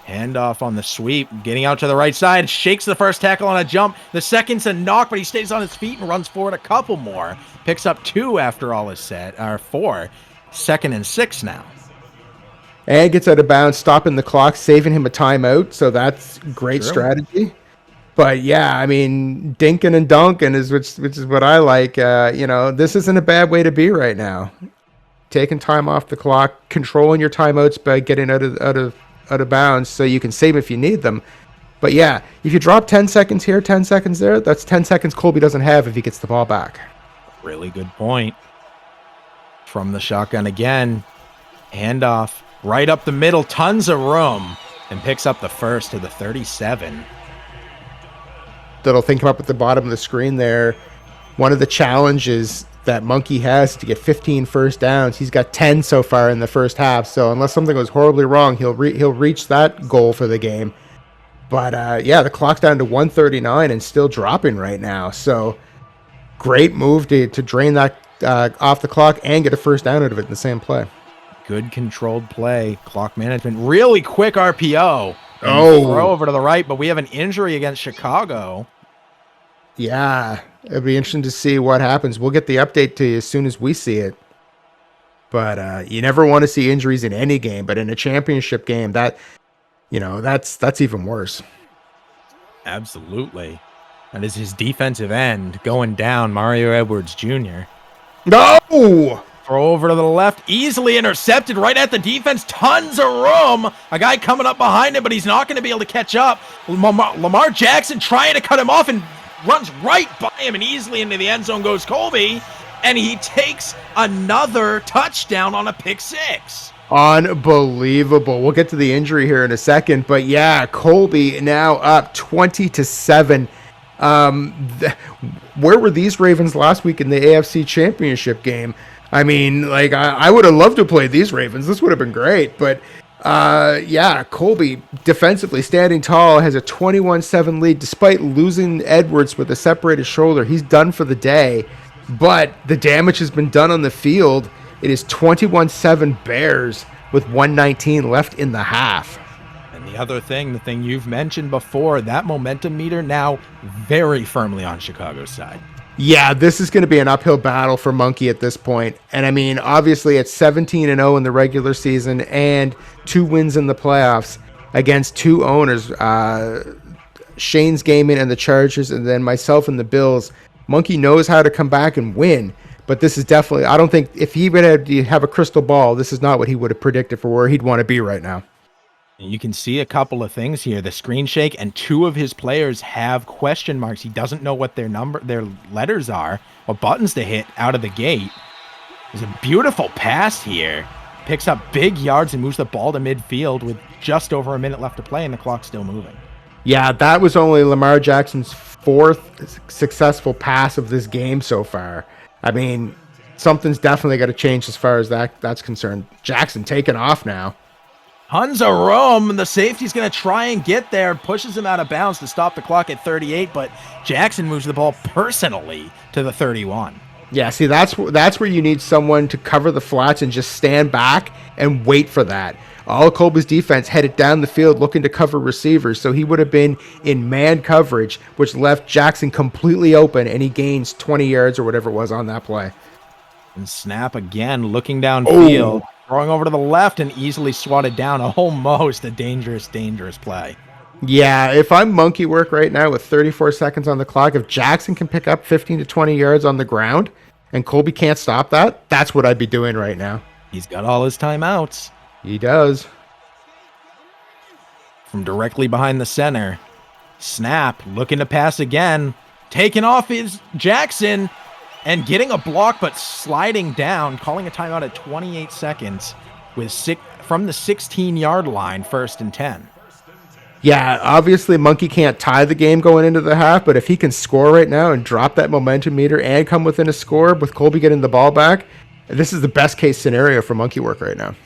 Handoff on the sweep, getting out to the right side, shakes the first tackle on a jump. The second's a knock, but he stays on his feet and runs forward a couple more. Picks up 2 after all is said, or 4. 2nd and 6 now. And gets out of bounds, stopping the clock, saving him a timeout. So that's great strategy. But yeah, I mean, dinking and dunking which is what I like. This isn't a bad way to be right now. Taking time off the clock, controlling your timeouts by getting out of bounds so you can save if you need them. But yeah, if you drop 10 seconds here, 10 seconds there, that's 10 seconds Colby doesn't have if he gets the ball back. Really good point. From the shotgun again, handoff. Right up the middle, tons of room, and picks up the first to the 37. That'll think come up at the bottom of the screen there. One of the challenges that Monkey has to get 15 first downs. He's got 10 so far in the first half, so unless something goes horribly wrong, he'll reach that goal for the game. But the clock's down to 1:39 and still dropping right now. So great move to drain that off the clock and get a first down out of it in the same play. Good controlled play, clock management, really quick RPO. Throw over to the right, but we have an injury against Chicago. Yeah, it'll be interesting to see what happens. We'll get the update to you as soon as we see it. But you never want to see injuries in any game, but in a championship game, that's even worse. Absolutely. That is his defensive end going down, Mario Edwards Jr. No! Throw over to the left, easily intercepted right at the defense. Tons of room. A guy coming up behind him, but he's not going to be able to catch up. Lamar Jackson trying to cut him off and runs right by him, and easily into the end zone goes Colby. and he takes another touchdown on a pick six. Unbelievable. We'll get to the injury here in a second, but yeah, Colby now up 20-7. Where were these Ravens last week in the AFC Championship game? I mean, like, I would have loved to play these Ravens. This would have been great, but yeah, Colby defensively standing tall, has a 21-7 lead despite losing Edwards with a separated shoulder. He's done for the day, but the damage has been done on the field. It is 21-7 Bears with 1:19 left in the half. And the thing you've mentioned before, that momentum meter now very firmly on Chicago's side. Yeah, this is going to be an uphill battle for Monkey at this point. And I mean, obviously it's 17-0 in the regular season and 2 wins in the playoffs against 2 owners, Shane's Gaming and the Chargers, and then myself and the Bills. Monkey knows how to come back and win. But this is definitely, I don't think, if he would have a crystal ball, this is not what he would have predicted for where he'd want to be right now. You can see a couple of things here. The screen shake, and 2 of his players have question marks. He doesn't know what their letters are, what buttons to hit out of the gate. There's a beautiful pass here. Picks up big yards and moves the ball to midfield with just over a minute left to play, and the clock's still moving. Yeah, that was only Lamar Jackson's 4th successful pass of this game so far. I mean, something's definitely got to change as far as that's concerned. Jackson taking off now. Tons of room. The safety's going to try and get there. Pushes him out of bounds to stop the clock at 38, but Jackson moves the ball personally to the 31. Yeah, see, that's where you need someone to cover the flats and just stand back and wait for that. All of Colby's defense headed down the field looking to cover receivers, so he would have been in man coverage, which left Jackson completely open, and he gains 20 yards or whatever it was on that play. And snap again, looking downfield, throwing over to the left and easily swatted down. Almost a dangerous, dangerous play. Yeah, if I'm Monkeywork right now with 34 seconds on the clock, if Jackson can pick up 15 to 20 yards on the ground and Colby can't stop that, that's what I'd be doing right now. He's got all his timeouts. He does. From directly behind the center. Snap, looking to pass again. Taking off is Jackson and getting a block, but sliding down, calling a timeout at 28 seconds with from the 16-yard line, 1st and 10. Yeah, obviously Monkey can't tie the game going into the half, but if he can score right now and drop that momentum meter and come within a score with Colby getting the ball back, this is the best case scenario for Monkeywork right now.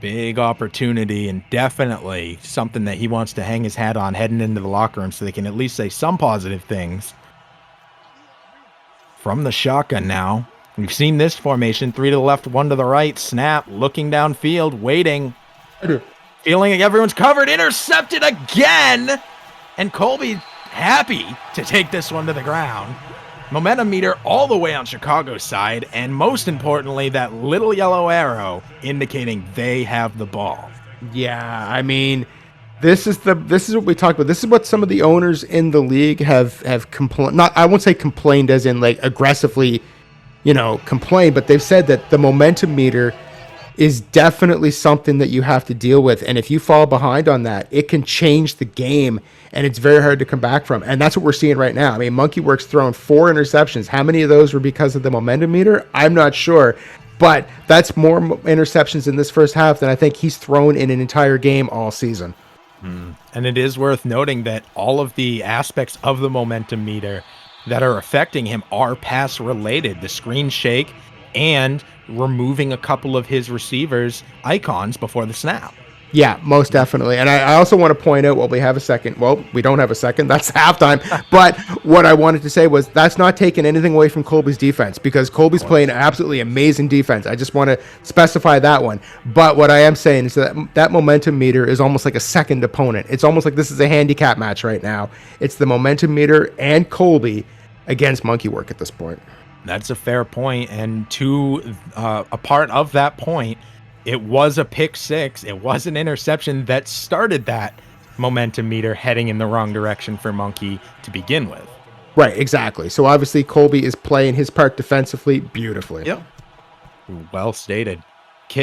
Big opportunity, and definitely something that he wants to hang his hat on heading into the locker room so they can at least say some positive things. From the shotgun now. We've seen this formation, 3 to the left, 1 to the right. Snap, looking downfield, waiting. Feeling like everyone's covered, intercepted again. And Colby happy to take this one to the ground. Momentum meter all the way on Chicago's side, and most importantly, that little yellow arrow indicating they have the ball. Yeah, I mean, this is what we talked about. This is what some of the owners in the league have complained. Not, I won't say complained as in like aggressively, complained, but they've said that the momentum meter is definitely something that you have to deal with. And if you fall behind on that, it can change the game, and it's very hard to come back from. And that's what we're seeing right now. I mean, Monkeywork's thrown 4 interceptions. How many of those were because of the momentum meter? I'm not sure. But that's more interceptions in this first half than I think he's thrown in an entire game all season. And it is worth noting that all of the aspects of the momentum meter that are affecting him are pass related. The screen shake and removing a couple of his receivers' icons before the snap. Yeah, most definitely. And I also want to point out, we have a second. Well, we don't have a second. That's halftime. But what I wanted to say was that's not taking anything away from Colby's defense, because Colby's playing absolutely amazing defense. I just want to specify that one. But what I am saying is that momentum meter is almost like a second opponent. It's almost like this is a handicap match right now. It's the momentum meter and Colby against Monkeywork at this point. That's a fair point. And to a part of that point, it was a pick six. It was an interception that started that momentum meter heading in the wrong direction for Monkey to begin with. Right, exactly. So obviously Colby is playing his part defensively beautifully. Yep. Well stated.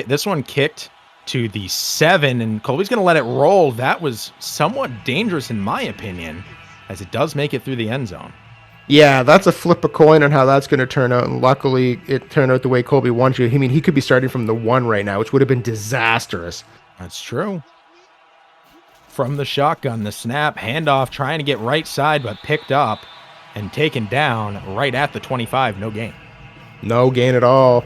This one kicked to the 7, and Colby's going to let it roll. That was somewhat dangerous in my opinion, as it does make it through the end zone. Yeah, that's a flip a coin on how that's going to turn out. And luckily, it turned out the way Colby wanted you. I mean, he could be starting from the 1 right now, which would have been disastrous. That's true. From the shotgun, the snap, handoff, trying to get right side, but picked up and taken down right at the 25. No gain. No gain at all.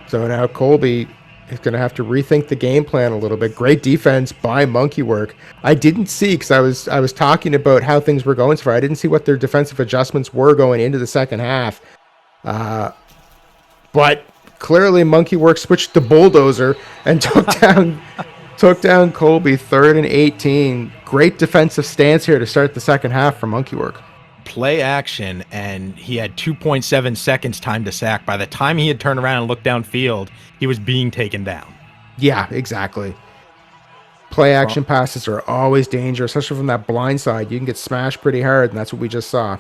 So now Colby is going to have to rethink the game plan a little bit. Great defense by Monkeywork. I didn't see, because I was talking about how things were going so far. I didn't see what their defensive adjustments were going into the second half. But clearly Monkeywork switched to bulldozer and took down Colby 3rd and 18. Great defensive stance here to start the second half for Monkeywork. Play action, and he had 2.7 seconds time to sack. By the time he had turned around and looked downfield, he was being taken down. Yeah, exactly. Play action passes are always dangerous, especially from that blind side. You can get smashed pretty hard, and that's what we just saw.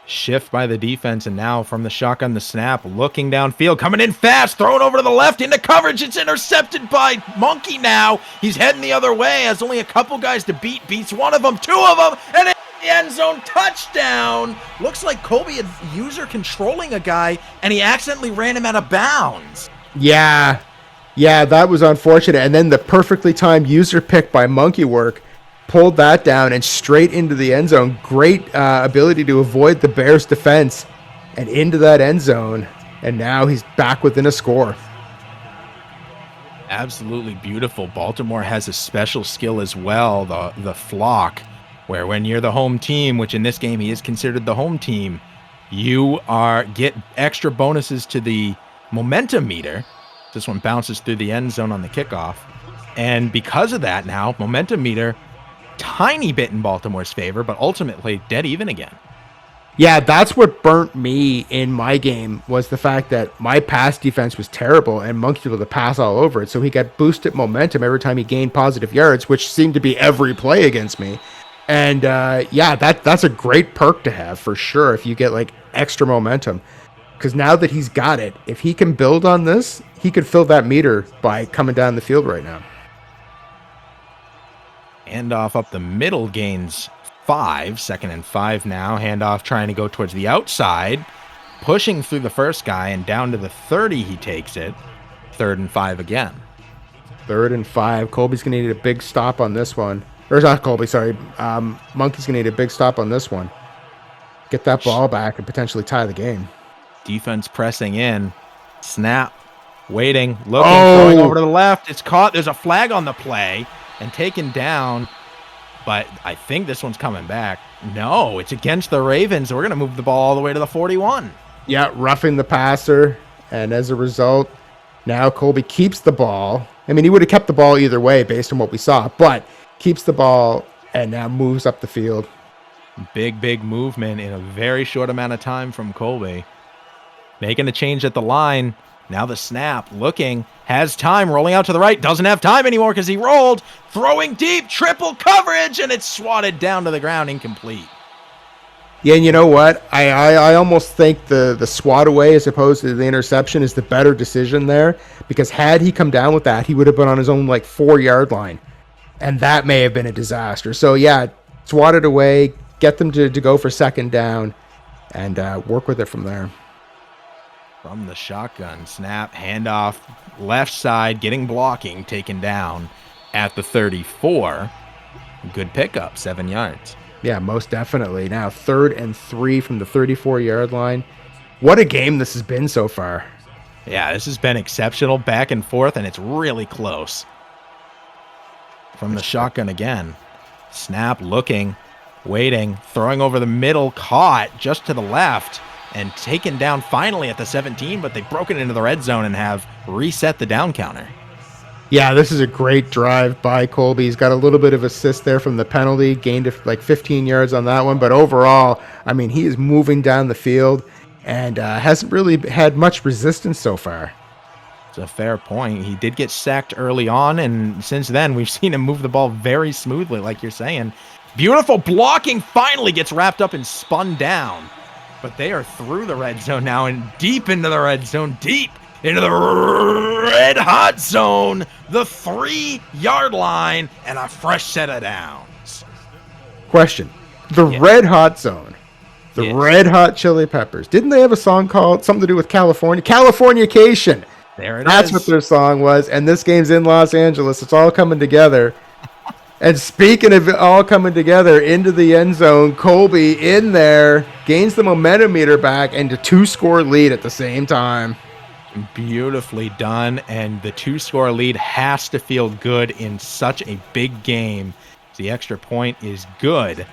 Shift by the defense, and now from the shotgun, the snap, looking downfield, coming in fast, throwing over to the left into coverage. It's intercepted by Monkey now. He's heading the other way, has only a couple guys to beat, beats one of them, 2 of them, and it's the end zone touchdown. Looks like Colby had user controlling a guy, and he accidentally ran him out of bounds. Yeah, that was unfortunate. And then the perfectly timed user pick by Monkeywork pulled that down and straight into the end zone. Great ability to avoid the Bears' defense and into that end zone. And now he's back within a score. Absolutely beautiful. Baltimore has a special skill as well, the flock, where when you're the home team, which in this game he is considered the home team, you get extra bonuses to the momentum meter. This one bounces through the end zone on the kickoff. And because of that now, momentum meter, tiny bit in Baltimore's favor, but ultimately dead even again. Yeah, that's what burnt me in my game, was the fact that my pass defense was terrible and Monkey was able to pass all over it. So he got boosted momentum every time he gained positive yards, which seemed to be every play against me. And that's a great perk to have for sure if you get like extra momentum. Because now that he's got it, if he can build on this, he could fill that meter by coming down the field right now. Handoff up the middle gains 5, 2nd and 5 now. Handoff trying to go towards the outside, pushing through the first guy, and down to the 30 he takes it. 3rd and 5 again. 3rd and 5. Colby's going to need a big stop on this one. Or not Colby, sorry. Monkey's going to need a big stop on this one. Get that ball back and potentially tie the game. Defense pressing in. Snap. Waiting. Looking. Throwing over to the left. It's caught. There's a flag on the play and taken down. But I think this one's coming back. No, it's against the Ravens. We're going to move the ball all the way to the 41. Yeah, roughing the passer. And as a result, now Colby keeps the ball. I mean, he would have kept the ball either way based on what we saw. But keeps the ball and now moves up the field. Big movement in a very short amount of time from Colby. Making a change at the line. Now the snap, looking, has time, rolling out to the right, doesn't have time anymore because he rolled, throwing deep, triple coverage, and it's swatted down to the ground, incomplete. Yeah, and you know what? I almost think the swat away as opposed to the interception is the better decision there, because had he come down with that, he would have been on his own 4-yard line, and that may have been a disaster. So yeah, swat it away, get them to go for 2nd down, and work with it from there. From the shotgun, snap, handoff, left side, getting blocking, taken down at the 34. Good pickup, 7 yards. Yeah, most definitely. Now 3rd and 3 from the 34-yard line. What a game this has been so far. Yeah, this has been exceptional, back and forth, and it's really close. From the shotgun again. Snap, looking, waiting, throwing over the middle, caught just to the left. And taken down finally at the 17, but they've broken into the red zone and have reset the down counter. Yeah, this is a great drive by Colby. He's got a little bit of assist there from the penalty, gained 15 yards on that one. But overall, I mean, he is moving down the field and hasn't really had much resistance so far. It's a fair point. He did get sacked early on, and since then, we've seen him move the ball very smoothly, like you're saying. Beautiful blocking, finally gets wrapped up and spun down. But they are through the red zone now and deep into the red zone, deep into the red hot zone, the 3-yard line, and a fresh set of downs. Question. The red hot zone. The Yes. Red Hot Chili Peppers. Didn't they have a song called something to do with California? Californication. There it That's is. what their song was. And this game's in Los Angeles. It's all coming together. And speaking of it all coming together, into the end zone, Colby in there gains the momentum meter back and a 2-score lead at the same time. Beautifully done, and the 2-score lead has to feel good in such a big game. The extra point is good.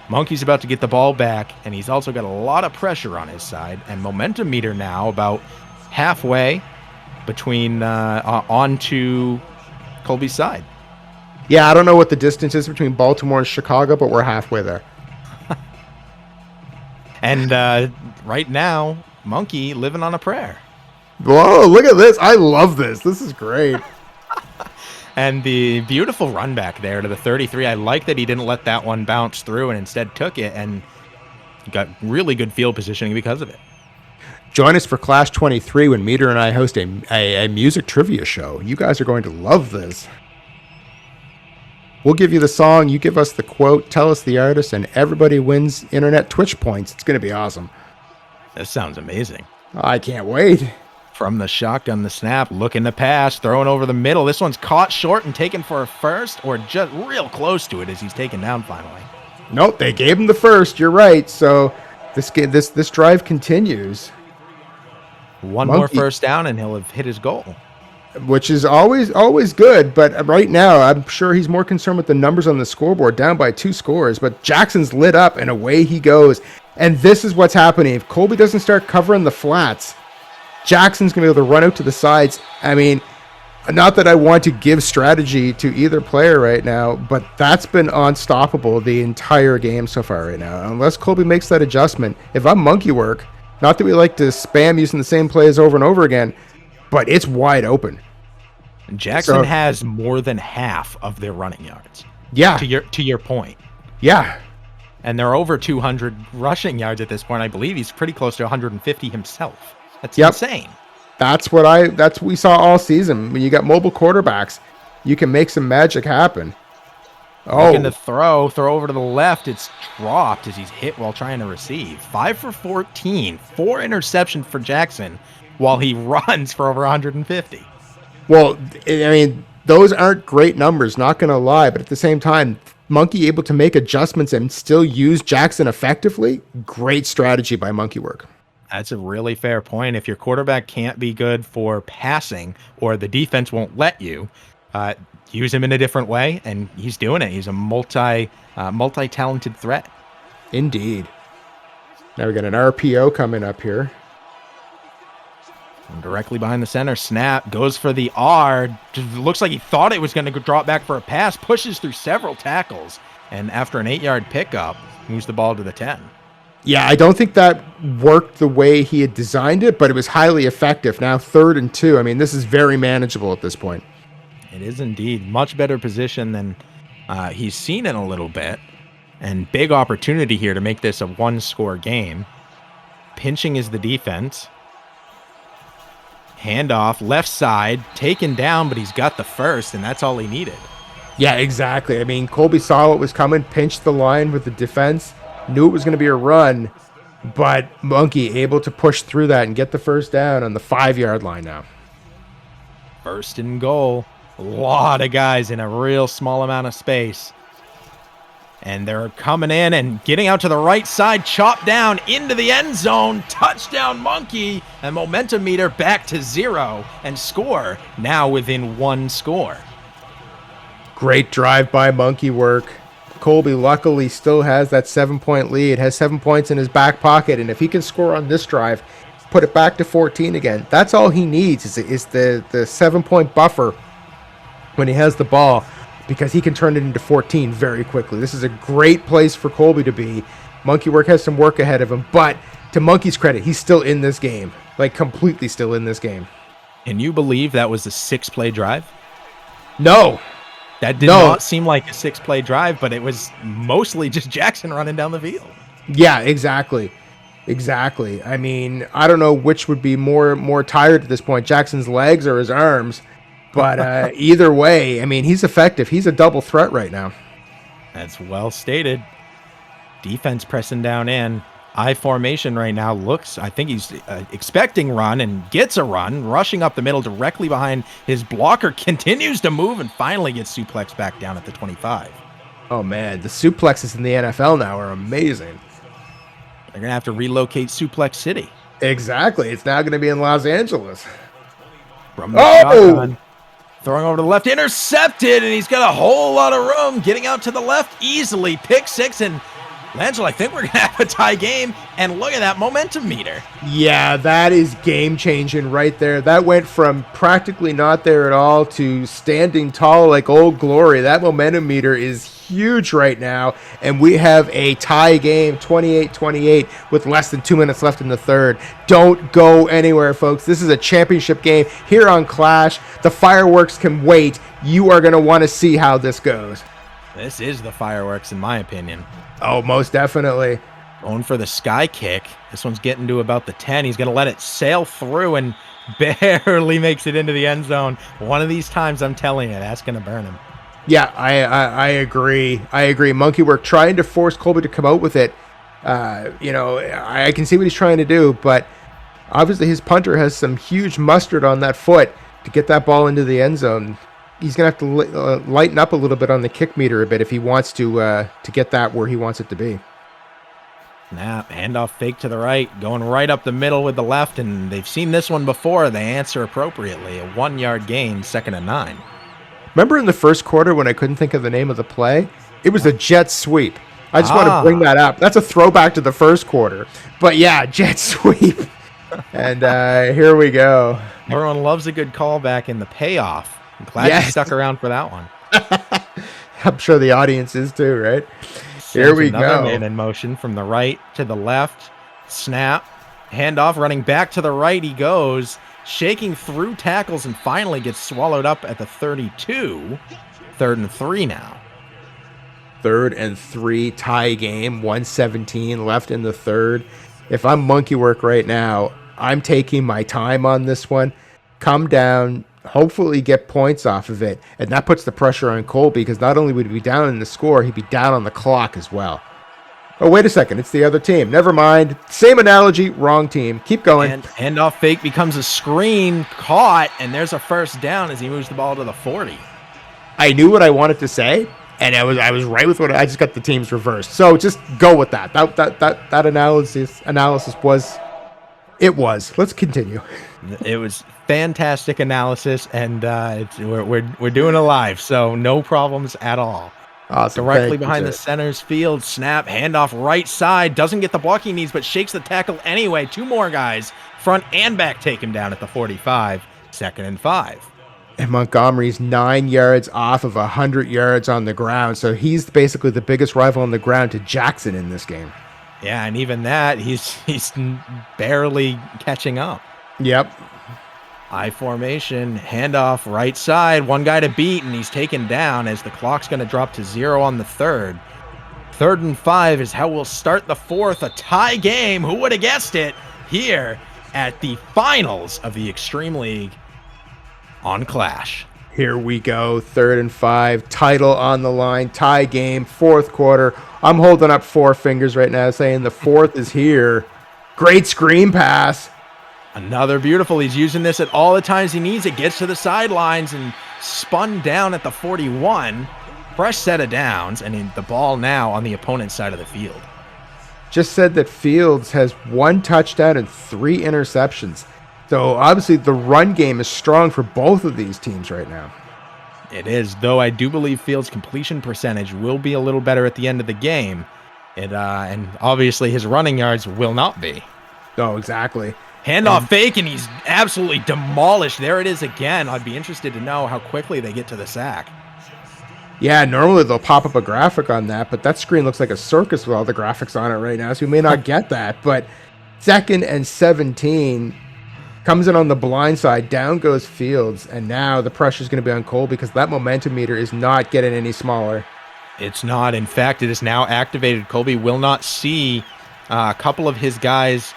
Monkey's about to get the ball back, and he's also got a lot of pressure on his side, and momentum meter now about halfway between onto Colby's side. Yeah, I don't know what the distance is between Baltimore and Chicago, but we're halfway there. And right now, Monkey living on a prayer. Whoa, look at this. I love this. This is great. And the beautiful run back there to the 33. I like that he didn't let that one bounce through and instead took it and got really good field positioning because of it. Join us for Clash 23 when Meter and I host a music trivia show. You guys are going to love this. We'll give you the song, you give us the quote, tell us the artist, and everybody wins internet Twitch points. It's going to be awesome. This sounds amazing. I can't wait. From the shotgun, the snap, looking to pass, throwing over the middle. This one's caught short and taken for a first, or just real close to it as he's taken down finally. Nope, they gave him the first. You're right. So this drive continues. One Monkey. more first down, and he'll have hit his goal. Which is always good, but right now I'm sure he's more concerned with the numbers on the scoreboard, down by 2 scores. But Jackson's lit up, and away he goes. And this is what's happening. If Colby doesn't start covering the flats, Jackson's going to be able to run out to the sides. I mean, not that I want to give strategy to either player right now, but that's been unstoppable the entire game so far right now. Unless Colby makes that adjustment. If I'm Monkeywork, not that we like to spam using the same plays over and over again, but it's wide open. Jackson has more than half of their running yards. Yeah. To your point. Yeah. And they're over 200 rushing yards at this point. I believe he's pretty close to 150 himself. That's insane. That's what we saw all season. When you got mobile quarterbacks, you can make some magic happen. Looking to throw over to the left. It's dropped as he's hit while trying to receive. 5 for 14, 4 interceptions for Jackson while he runs for over 150. Well, I mean, those aren't great numbers, not going to lie. But at the same time, Monkey able to make adjustments and still use Jackson effectively. Great strategy by Monkeywork. That's a really fair point. If your quarterback can't be good for passing or the defense won't let you, use him in a different way, and he's doing it. He's a multi-talented threat. Indeed. Now we got an RPO coming up here. And directly behind the center, snap, goes for the R. Just looks like he thought it was going to drop back for a pass, pushes through several tackles, and after an 8-yard pickup, moves the ball to the 10. Yeah, I don't think that worked the way he had designed it, but it was highly effective. Now 3rd and 2. I mean, this is very manageable at this point. It is indeed much better position than he's seen in a little bit, and big opportunity here to make this a 1-score game. Pinching is the defense. Handoff, left side, taken down, but he's got the first, and that's all he needed. Yeah, exactly. I mean, Colby saw what was coming, pinched the line with the defense, knew it was going to be a run, but Monkey able to push through that and get the first down on the 5-yard line now. 1st and goal. A lot of guys in a real small amount of space. And they're coming in and getting out to the right side, chopped down into the end zone. Touchdown, Monkey. And momentum meter back to 0 and score now within 1 score. Great drive by Monkeywork. Colby luckily still has that 7-point lead, has 7 points in his back pocket. And if he can score on this drive, put it back to 14 again, that's all he needs is the 7-point buffer when he has the ball, because he can turn it into 14 very quickly. This is a great place for Colby to be. Monkeywork has some work ahead of him, but to Monkey's credit, he's still in this game. Like, completely still in this game. Can you believe that was a 6-play drive? No. That did not seem like a 6-play drive, but it was mostly just Jackson running down the field. Yeah, exactly. Exactly. I mean, I don't know which would be more tired at this point, Jackson's legs or his arms. But either way, I mean, he's effective. He's a double threat right now. That's well stated. Defense pressing down in. I formation right now looks, I think he's expecting run and gets a run, rushing up the middle directly behind his blocker, continues to move and finally gets suplexed back down at the 25. Oh man, the suplexes in the NFL now are amazing. They're going to have to relocate Suplex City. Exactly. It's now going to be in Los Angeles. From the shotgun, throwing over to the left, intercepted, and he's got a whole lot of room, getting out to the left easily, pick six, and Langell, I think we're going to have a tie game, and look at that momentum meter. Yeah, that is game-changing right there. That went from practically not there at all to standing tall like Old Glory. That momentum meter is huge right now, and we have a tie game, 28-28, with less than 2 minutes left in the third. Don't go anywhere, folks. This is a championship game here on Clash. The fireworks can wait. You are going to want to see how this goes. This is the fireworks, in my opinion. Oh, most definitely. Going for the sky kick. This one's getting to about the 10. He's going to let it sail through and barely makes it into the end zone. One of these times, I'm telling you, that's going to burn him. Yeah, I agree. I agree. Monkeywork trying to force Colby to come out with it. I can see what he's trying to do, but obviously his punter has some huge mustard on that foot to get that ball into the end zone. He's going to have to lighten up a little bit on the kick meter a bit if he wants to get that where he wants it to be. Snap, handoff fake to the right, going right up the middle with the left, and they've seen this one before. They answer appropriately. A 1-yard gain, 2nd and 9. Remember in the first quarter when I couldn't think of the name of the play? It was a jet sweep. I just want to bring that up. That's a throwback to the first quarter. But yeah, jet sweep. And here we go. Everyone loves a good callback in the payoff. I'm glad you stuck around for that one. I'm sure the audience is too, right? Here we go. Man in motion from the right to the left. Snap. Handoff. Running back to the right he goes. Shaking through tackles and finally gets swallowed up at the 32. 3rd and 3 now. 3rd and 3 tie game. 1:17 left in the third. If I'm Monkeywork right now, I'm taking my time on this one. Come down. Hopefully get points off of it, and that puts the pressure on Colby because not only would he be down in the score, he'd be down on the clock as well. Oh, wait a second. It's the other team. Never mind. Same analogy, wrong team. Keep going. And handoff fake becomes a screen, caught, and there's a first down as he moves the ball to the 40. I knew what I wanted to say, and I was right with what I just got the teams reversed. So just go with that. That analysis was. It was. Let's continue. It was fantastic analysis, and we're doing it live, so no problems at all. Awesome. Directly behind the center's field, snap, handoff right side, doesn't get the block he needs, but shakes the tackle anyway. 2 more guys, front and back, take him down at the 45, 2nd and 5. And Montgomery's 9 yards off of 100 yards on the ground, so he's basically the biggest rival on the ground to Jackson in this game. Yeah, and even that, he's barely catching up. Yep. I formation, handoff right side, 1 guy to beat, and he's taken down as the clock's going to drop to 0 on the 3rd. 3rd and 5 is how we'll start the 4th, a tie game. Who would have guessed it? Here at the finals of the Xtreme League on Clash. Here we go, 3rd and 5, title on the line, tie game, 4th quarter. I'm holding up 4 fingers right now saying the 4th is here. Great screen pass. Another beautiful. He's using this at all the times he needs it. Gets to the sidelines and spun down at the 41. Fresh set of downs, and the ball now on the opponent's side of the field. Just said that Fields has 1 touchdown and 3 interceptions. So obviously the run game is strong for both of these teams right now. It is, though I do believe Fields' completion percentage will be a little better at the end of the game. And obviously his running yards will not be. Oh, exactly. Handoff fake, and he's absolutely demolished. There it is again. I'd be interested to know how quickly they get to the sack. Yeah, normally they'll pop up a graphic on that, but that screen looks like a circus with all the graphics on it right now, so we may not get that. But 2nd and 17 comes in on the blind side. Down goes Fields, and now the pressure is going to be on Cole because that momentum meter is not getting any smaller. It's not. In fact, it is now activated. Colby will not see a couple of his guys'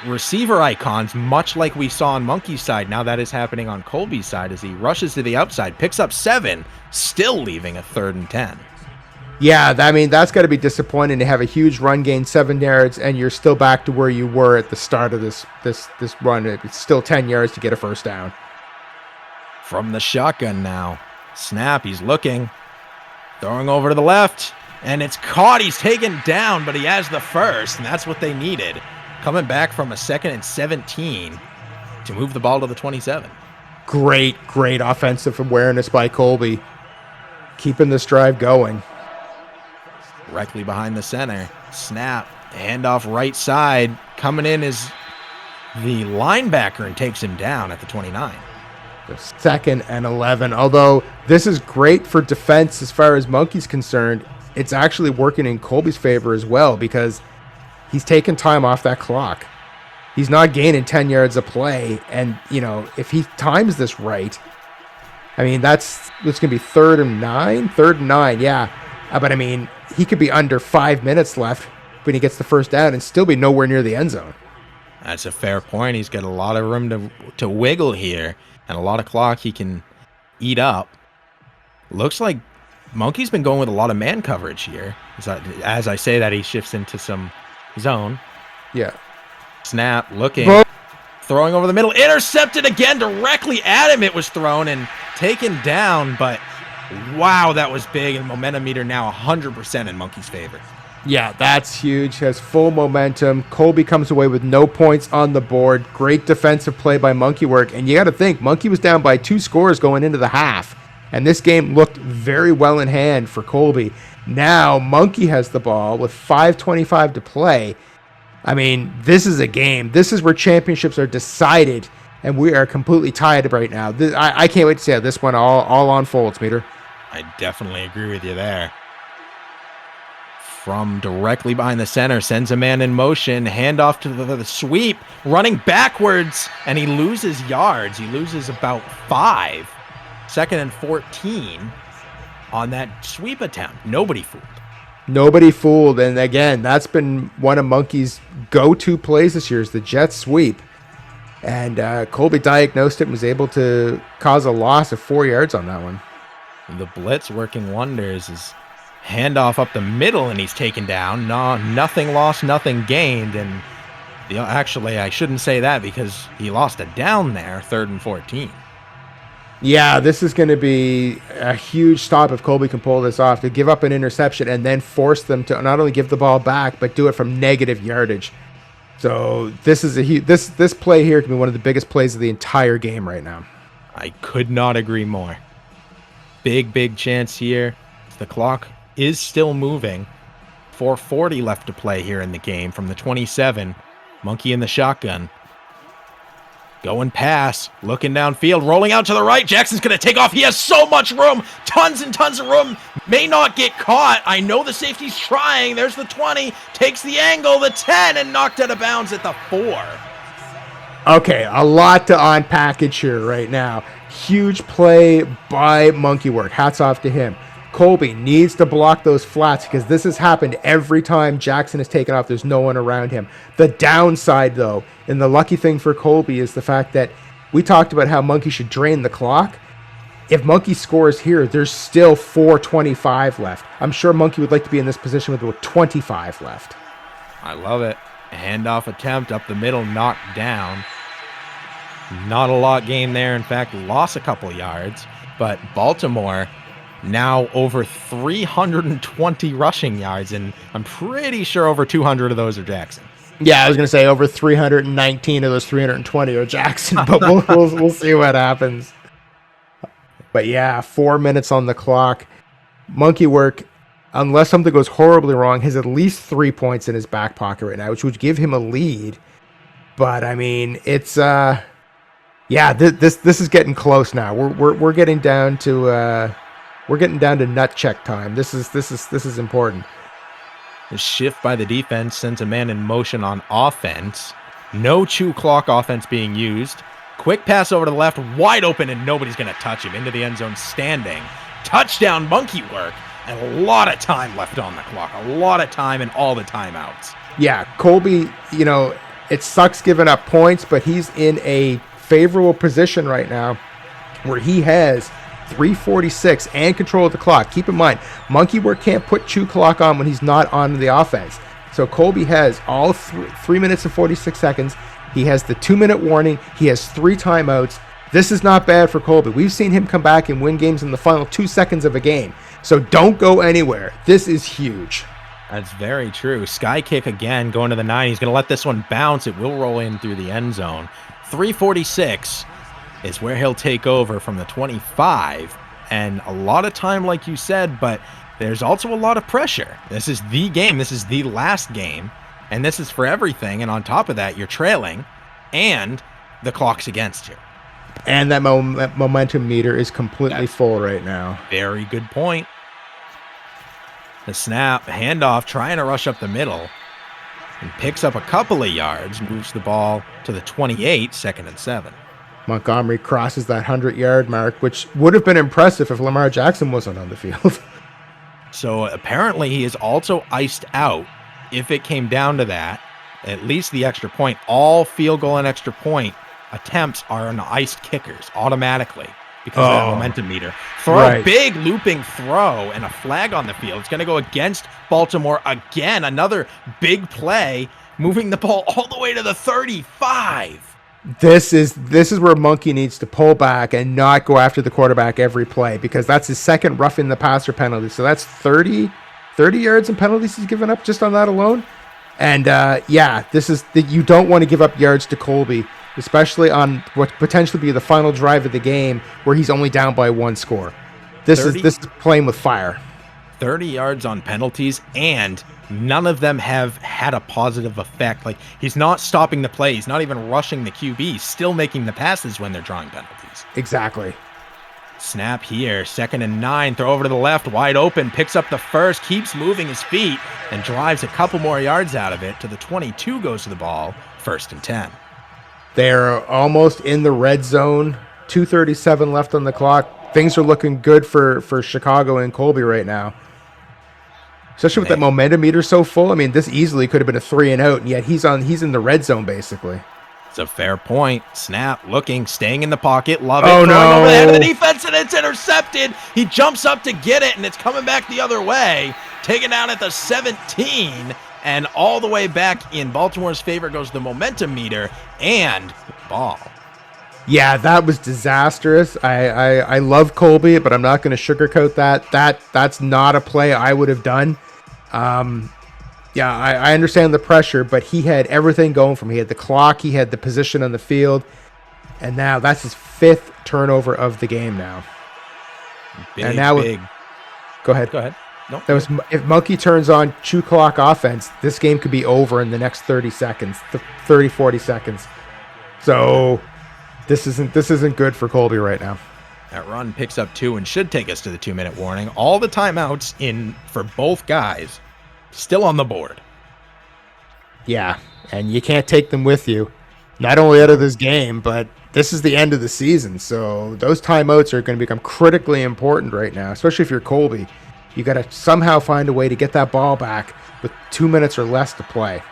receiver icons, much like we saw on Monkey's side. Now that is happening on Colby's side as he rushes to the outside, picks up 7, still leaving a 3rd and 10. Yeah, I mean, that's got to be disappointing to have a huge run gain, 7 yards, and you're still back to where you were at the start of this run. It's still 10 yards to get a first down. From the shotgun now. Snap, he's looking. Throwing over to the left, and it's caught. He's taken down, but he has the first, and that's what they needed. Coming back from a 2nd and 17 to move the ball to the 27. Great offensive awareness by Colby. Keeping this drive going. Directly behind the center. Snap. Handoff right side. Coming in is the linebacker and takes him down at the 29. The 2nd and 11. Although this is great for defense as far as Monkey's concerned, it's actually working in Colby's favor as well because he's taking time off that clock. He's not gaining 10 yards of play. And, if he times this right, I mean, it's going to be 3rd and 9. 3rd and 9, yeah. But, I mean, he could be under 5 minutes left when he gets the first down and still be nowhere near the end zone. That's a fair point. He's got a lot of room to wiggle here and a lot of clock he can eat up. Looks like Monkey's been going with a lot of man coverage here. As I say that, he shifts into some zone. Yeah. Snap, looking. Throwing over the middle. Intercepted again directly at him. It was thrown and taken down, but wow, that was big. And momentum meter now 100% in Monkey's favor. Yeah, that's huge. Has full momentum. Colby comes away with no points on the board. Great defensive play by Monkeywork. And you got to think, Monkey was down by 2 scores going into the half. And this game looked very well in hand for Colby. Now, Monkey has the ball with 5:25 to play. I mean, this is a game. This is where championships are decided. And we are completely tied right now. I can't wait to see how this one all unfolds, Meter. I definitely agree with you there. From directly behind the center, sends a man in motion, handoff to the sweep, running backwards, and he loses yards. He loses about 5. 2nd and 14 on that sweep attempt. Nobody fooled. And again, that's been one of Monkey's go-to plays this year is the jet sweep. And Colby diagnosed it and was able to cause a loss of 4 yards on that one. The blitz working wonders is handoff up the middle, and he's taken down. No, nothing lost, nothing gained. And actually, I shouldn't say that because he lost a down there, 3rd and 14. Yeah, this is going to be a huge stop if Colby can pull this off, to give up an interception and then force them to not only give the ball back, but do it from negative yardage. So this is this play here can be one of the biggest plays of the entire game right now. I could not agree more. Big chance here. The clock is still moving. 4:40 left to play here in the game from the 27. Monkey in the shotgun. Going pass, looking downfield, rolling out to the right. Jackson's going to take off. He has so much room. Tons and tons of room. May not get caught. I know the safety's trying. There's the 20. Takes the angle, the 10, and knocked out of bounds at the 4. Okay, a lot to unpackage here right now. Huge play by Monkeywork. Hats off to him. Colby needs to block those flats because this has happened every time Jackson has taken off. There's no one around him. The downside, though, and the lucky thing for Colby is the fact that we talked about how Monkey should drain the clock. If Monkey scores here, there's still 4:25 left. I'm sure Monkey would like to be in this position with about 25 left. I love it. A handoff attempt up the middle, knocked down. Not a lot gained there. In fact, lost a couple yards. But Baltimore now over 320 rushing yards, and I'm pretty sure over 200 of those are Jackson. Yeah, I was going to say over 319 of those 320 are Jackson, but we'll see what happens. But yeah, 4 minutes on the clock. Monkeywork, unless something goes horribly wrong, has at least 3 points in his back pocket right now, which would give him a lead. But I mean, it's this is getting close now. We're getting down to nut check time. This is important. The shift by the defense sends a man in motion on offense. No chew clock offense being used. Quick pass over to the left, wide open, and nobody's going to touch him. Into the end zone standing. Touchdown, Monkeywork. And a lot of time left on the clock. A lot of time and all the timeouts. Yeah, Colby, it sucks giving up points, but he's in a favorable position right now where he has 3:46 and control of the clock. Keep in mind, Monkeywork can't put chew clock on when he's not on the offense. So Colby has all 3 minutes and 46 seconds. He has the 2-minute warning. He has 3 timeouts. This is not bad for Colby. We've seen him come back and win games in the final 2 seconds of a game. So don't go anywhere. This is huge. That's very true. Sky kick again, going to the 9. He's going to let this one bounce. It will roll in through the end zone. 3:46 is where he'll take over from the 25. And a lot of time, like you said, but there's also a lot of pressure. This is the game. This is the last game. And this is for everything. And on top of that, you're trailing. And the clock's against you. And that momentum meter is completely full right now. Very good point. The snap, handoff, trying to rush up the middle. And picks up a couple of yards, moves the ball to the 28, 2nd and 7. Montgomery crosses that 100-yard mark, which would have been impressive if Lamar Jackson wasn't on the field. So apparently he is also iced out if it came down to that. At least the extra point. All field goal and extra point attempts are on iced kickers automatically because of that momentum meter. A big looping throw and a flag on the field. It's going to go against Baltimore again. Another big play, moving the ball all the way to the 35. This is where Monkey needs to pull back and not go after the quarterback every play, because that's his second roughing the passer penalty. So that's 30 yards in penalties he's given up just on that alone. And you don't want to give up yards to Colby, especially on what potentially be the final drive of the game where he's only down by 1 score. This is playing with fire. 30 yards on penalties, and none of them have had a positive effect. Like, he's not stopping the play. He's not even rushing the QB. He's still making the passes when they're drawing penalties. Exactly. Snap here, 2nd and 9, throw over to the left, wide open, picks up the first, keeps moving his feet, and drives a couple more yards out of it to the 22, goes to the ball, 1st and 10. They're almost in the red zone, 2:37 left on the clock. Things are looking good for Chicago and Colby right now. Especially with that momentum meter so full. I mean, this easily could have been a 3 and out, and yet he's in the red zone basically. It's a fair point. Snap, looking, staying in the pocket. Love it. Oh, no. Over the head of the defense, and it's intercepted. He jumps up to get it, and it's coming back the other way. Taken down at the 17, and all the way back in Baltimore's favor goes the momentum meter and ball. Yeah, that was disastrous. I love Colby, but I'm not going to sugarcoat that. That's not a play I would have done. I understand the pressure, but he had everything going for him. He had the clock, he had the position on the field, and now that's his 5th turnover of the game now. Big. Go ahead. Nope. If Monkey turns on chew clock offense, this game could be over in the next 30 seconds, 40 seconds. So this isn't good for Colby right now. That run picks up 2 and should take us to the 2-minute warning. All the timeouts in for both guys still on the board. Yeah, and you can't take them with you. Not only out of this game, but this is the end of the season. So those timeouts are going to become critically important right now, especially if you're Colby. You got to somehow find a way to get that ball back with 2 minutes or less to play.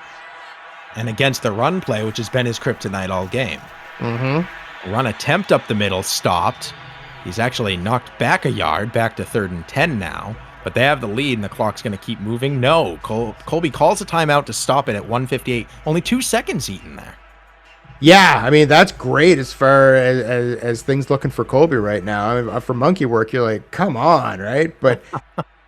And against the run play, which has been his kryptonite all game. Mm-hmm. Run attempt up the middle stopped. He's actually knocked back a yard, back to 3rd and 10 now. But they have the lead, and the clock's going to keep moving. No, Colby calls a timeout to stop it at 1:58. Only 2 seconds eaten there. Yeah, I mean, that's great as far as things looking for Colby right now. I mean, for Monkeywork, you're like, come on, right? But,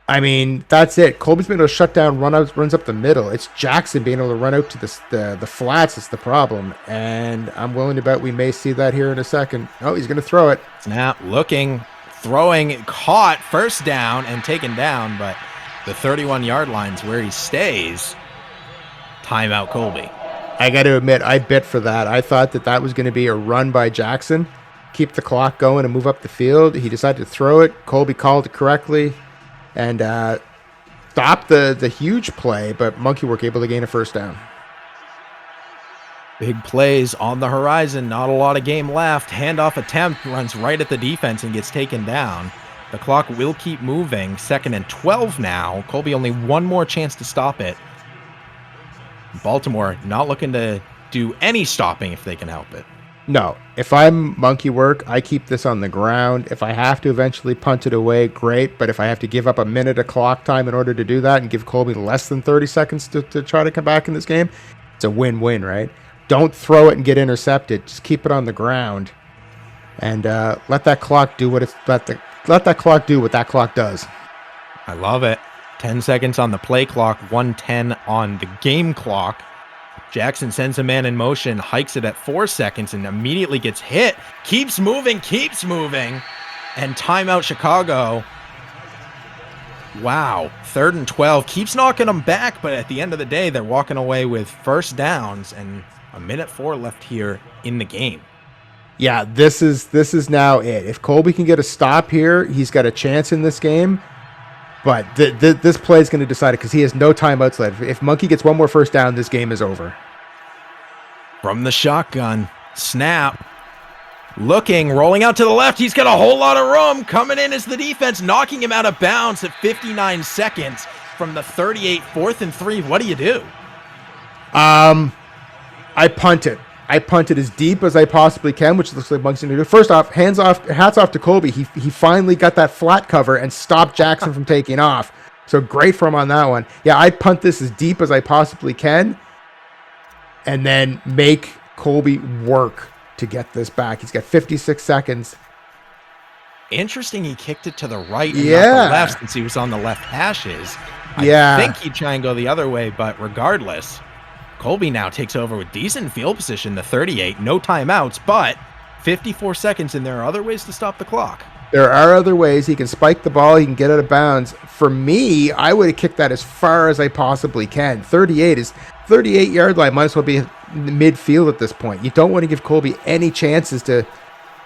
I mean, that's it. Colby's been able to shut down runs up the middle. It's Jackson being able to run out to the flats that's the problem. And I'm willing to bet we may see that here in a second. Oh, he's going to throw it. Snap, looking, throwing, caught, 1st down, and taken down. But the 31-yard line's where he stays. Timeout, Colby. I got to admit, I bit for that. I thought that was going to be a run by Jackson, keep the clock going and move up the field. He decided to throw it. Colby called it correctly and stopped the huge play, but Monkeywork able to gain a 1st down. Big plays on the horizon. Not a lot of game left. Handoff attempt runs right at the defense and gets taken down. The clock will keep moving. 2nd and 12 now. Colby only 1 more chance to stop it. Baltimore not looking to do any stopping if they can help it. No, if I'm Monkeywork, I keep this on the ground. If I have to eventually punt it away, great. But if I have to give up a minute of clock time in order to do that and give Colby less than 30 seconds to try to come back in this game, it's a win-win, right? Don't throw it and get intercepted. Just keep it on the ground and let that clock do what that clock do what that clock does. I love it. 10 seconds on the play clock, 1:10 on the game clock. Jackson sends a man in motion, hikes it at 4 seconds, and immediately gets hit. Keeps moving, and timeout Chicago. Wow, 3rd and 12. Keeps knocking them back, but at the end of the day, they're walking away with first downs and a minute 4 left here in the game. Yeah, this is now it. If Colby can get a stop here, he's got a chance in this game. But this play is going to decide it because he has no timeouts left. If Monkey gets one more first down, this game is over. From the shotgun, snap. Looking, rolling out to the left. He's got a whole lot of room. Coming in is the defense, knocking him out of bounds at 59 seconds from the 38, 4th and 3. What do you do? I punt it. I punt it as deep as I possibly can, which looks like Monkey's going to do. First off, hats off to Colby. He finally got that flat cover and stopped Jackson from taking off. So great for him on that one. Yeah, I punt this as deep as I possibly can and then make Colby work to get this back. He's got 56 seconds. Interesting, he kicked it to the right and not the left since he was on the left hashes. I think he'd try and go the other way, but regardless, Colby now takes over with decent field position, the 38, no timeouts, but 54 seconds, and there are other ways to stop the clock. There are other ways. He can spike the ball. He can get out of bounds. For me, I would have kicked that as far as I possibly can. 38-yard line might as well be midfield at this point. You don't want to give Colby any chances to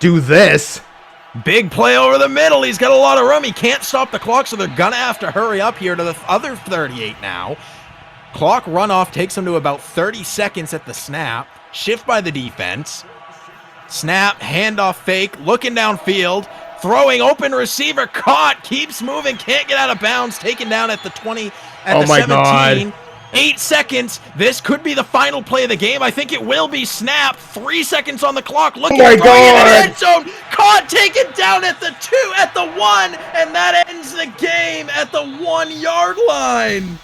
do this. Big play over the middle. He's got a lot of room. He can't stop the clock, so they're going to have to hurry up here to the other 38 now. Clock runoff takes him to about 30 seconds at the snap. Shift by the defense. Snap, handoff fake, looking downfield. Throwing, open receiver, caught, keeps moving, can't get out of bounds, taken down at the 20, at the 17. God. 8 seconds. This could be the final play of the game. I think it will be. Snap. 3 seconds on the clock. Looking at the end zone. Caught, taken down at the 2, at the 1, and that ends the game at the 1-yard line.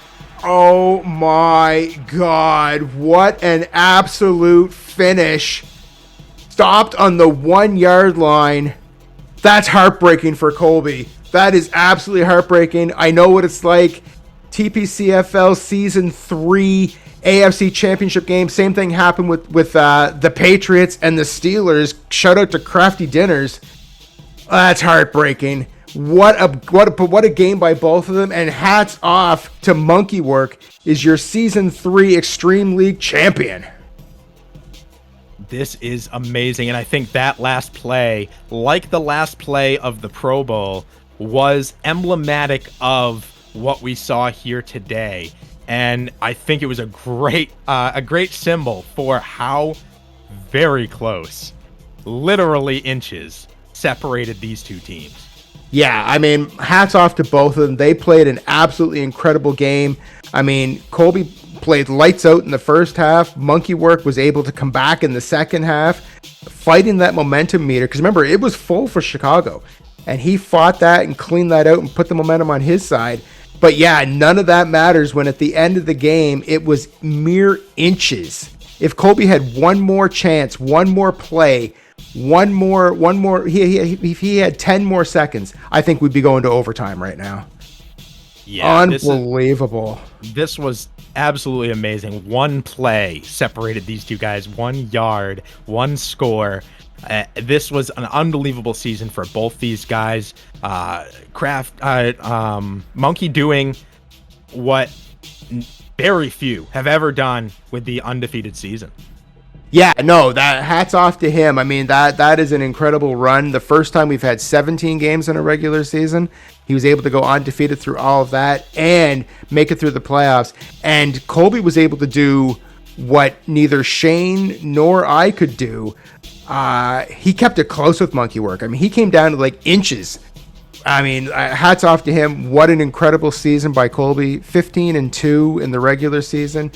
Oh my God. What an absolute finish. Stopped on the 1-yard line. That's heartbreaking for Colby. That is absolutely heartbreaking. I know what it's like. TPCFL Season 3 AFC Championship game. Same thing happened with the Patriots and the Steelers. Shout out to Crafty Dinners. That's heartbreaking. What a game by both of them. And hats off to Monkeywork, is your Season 3 Xtreme League champion. This is amazing, and I think that last play, like the last play of the Pro Bowl, was emblematic of what we saw here today. And I think it was a great symbol for how very close, literally inches, separated these two teams. Yeah, I mean, hats off to both of them. They played an absolutely incredible game. I mean, Colby played lights out in the first half. Monkeywork was able to come back in the second half, fighting that momentum meter. Because remember, it was full for Chicago. And he fought that and cleaned that out and put the momentum on his side. But yeah, none of that matters when at the end of the game, it was mere inches. If Colby had one more chance, one more play, one more, if he had 10 more seconds, I think we'd be going to overtime right now. Yeah, unbelievable. This was absolutely amazing. One play separated these two guys, 1 yard, one score. This was an unbelievable season for both these guys. Monkey doing what very few have ever done with the undefeated season. Yeah, no, that hats off to him. I mean, that is an incredible run. The first time we've had 17 games in a regular season. He was able to go undefeated through all of that and make it through the playoffs. And Colby was able to do what neither Shane nor I could do. He kept it close with Monkeywork. I mean, he came down to like inches. I mean, hats off to him. What an incredible season by Colby. 15-2 in the regular season.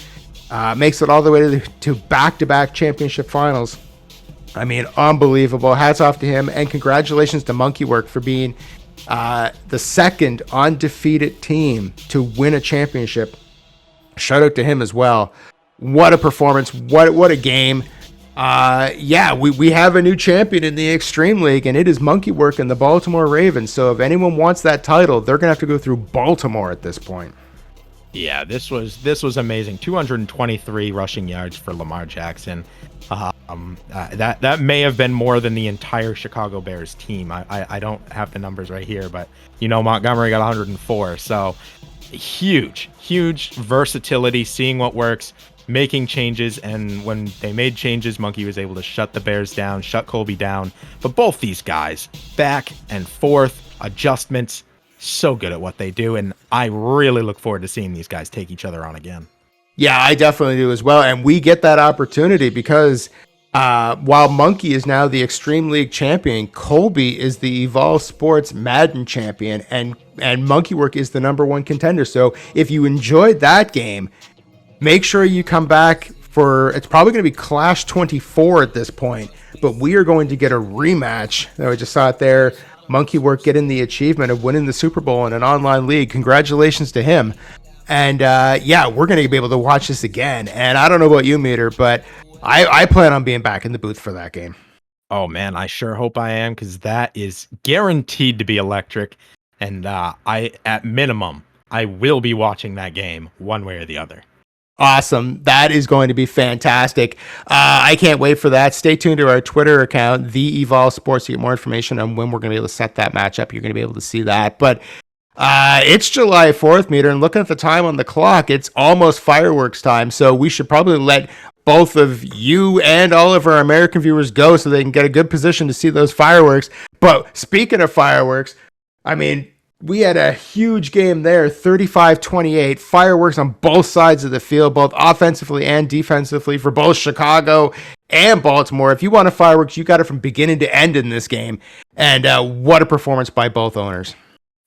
Makes it all the way to back-to-back championship finals. I mean, unbelievable. Hats off to him, and congratulations to Monkeywork for being the second undefeated team to win a championship. Shout out to him as well. What a performance. What a game. Yeah, we have a new champion in the Xtreme League, and it is Monkeywork and the Baltimore Ravens. So if anyone wants that title, they're going to have to go through Baltimore at this point. Yeah, this was amazing. 223 rushing yards for Lamar Jackson. That may have been more than the entire Chicago Bears team. I don't have the numbers right here, but Montgomery got 104. So huge versatility, seeing what works, making changes, and when they made changes, Monkey was able to shut the Bears down, shut Colby down. But both these guys, back and forth, adjustments, so good at what they do, and I really look forward to seeing these guys take each other on again. Yeah, I definitely do as well, and we get that opportunity because while Monkey is now the Xtreme League champion, Colby is the EvolveSports Madden champion, and Monkeywork is the #1 contender. So if you enjoyed that game, make sure you come back for, it's probably going to be Clash 24 at this point, but we are going to get a rematch. I just saw it there. Monkeywork getting the achievement of winning the Super Bowl in an online league. Congratulations to him. And yeah, we're going to be able to watch this again. And I don't know about you, Meter, but I plan on being back in the booth for that game. Oh, man, I sure hope I am, because that is guaranteed to be electric. And at minimum, I will be watching that game one way or the other. Awesome. That is going to be fantastic. I can't wait for that. Stay tuned to our Twitter account, the EvolveSports, to get more information on when we're going to be able to set that matchup. You're going to be able to see that. But it's July 4th, Meter, and looking at the time on the clock, it's almost fireworks time. So we should probably let both of you and all of our American viewers go so they can get a good position to see those fireworks. But speaking of fireworks, I mean, we had a huge game there, 35-28, fireworks on both sides of the field, both offensively and defensively for both Chicago and Baltimore. If you want a fireworks, you got it from beginning to end in this game. And what a performance by both owners.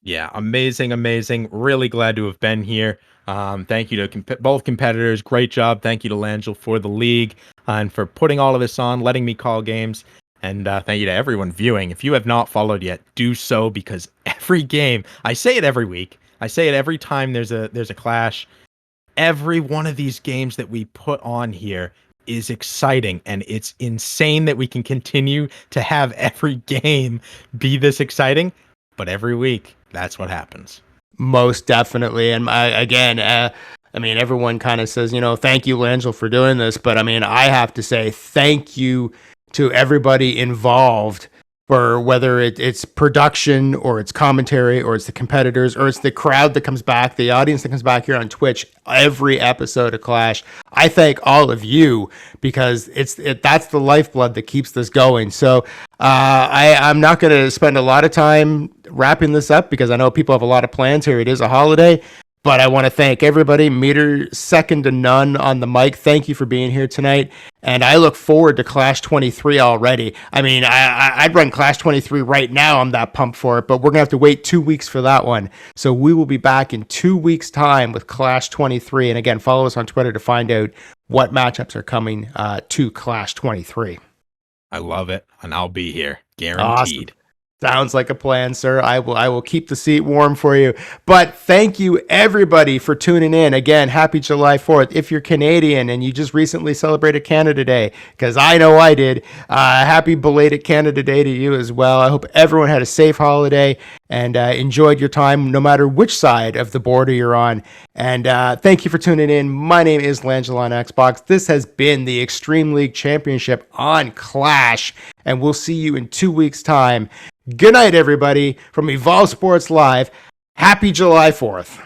Yeah, amazing. Really glad to have been here. Thank you to both competitors. Great job. Thank you to Langell for the league and for putting all of this on, letting me call games. And thank you to everyone viewing. If you have not followed yet, do so, because every game, I say it every week, I say it every time there's a clash. Every one of these games that we put on here is exciting, and it's insane that we can continue to have every game be this exciting. But every week, that's what happens. Most definitely. And again, I mean, everyone kind of says, thank you, Langell, for doing this. But I mean, I have to say thank you to everybody involved, for whether it's production or it's commentary or it's the competitors or it's the crowd that comes back, the audience that comes back here on Twitch every episode of Clash. I thank all of you, because that's the lifeblood that keeps this going. So I'm not going to spend a lot of time wrapping this up, because I know people have a lot of plans here. It is a holiday. But I want to thank everybody. Meter, second to none on the mic. Thank you for being here tonight. And I look forward to Clash 23 already. I mean, I'd run Clash 23 right now. I'm that pumped for it. But we're going to have to wait 2 weeks for that one. So we will be back in 2 weeks' time with Clash 23. And again, follow us on Twitter to find out what matchups are coming to Clash 23. I love it. And I'll be here. Guaranteed. Awesome. Sounds like a plan, sir. I will keep the seat warm for you. But thank you, everybody, for tuning in. Again, happy July 4th. If you're Canadian and you just recently celebrated Canada Day, because I know I did, happy belated Canada Day to you as well. I hope everyone had a safe holiday and enjoyed your time, no matter which side of the border you're on. And thank you for tuning in. My name is Langell on Xbox. This has been the Xtreme League Championship on Clash, and we'll see you in 2 weeks' time. Good night, everybody, from EvolveSports Live. Happy July 4th.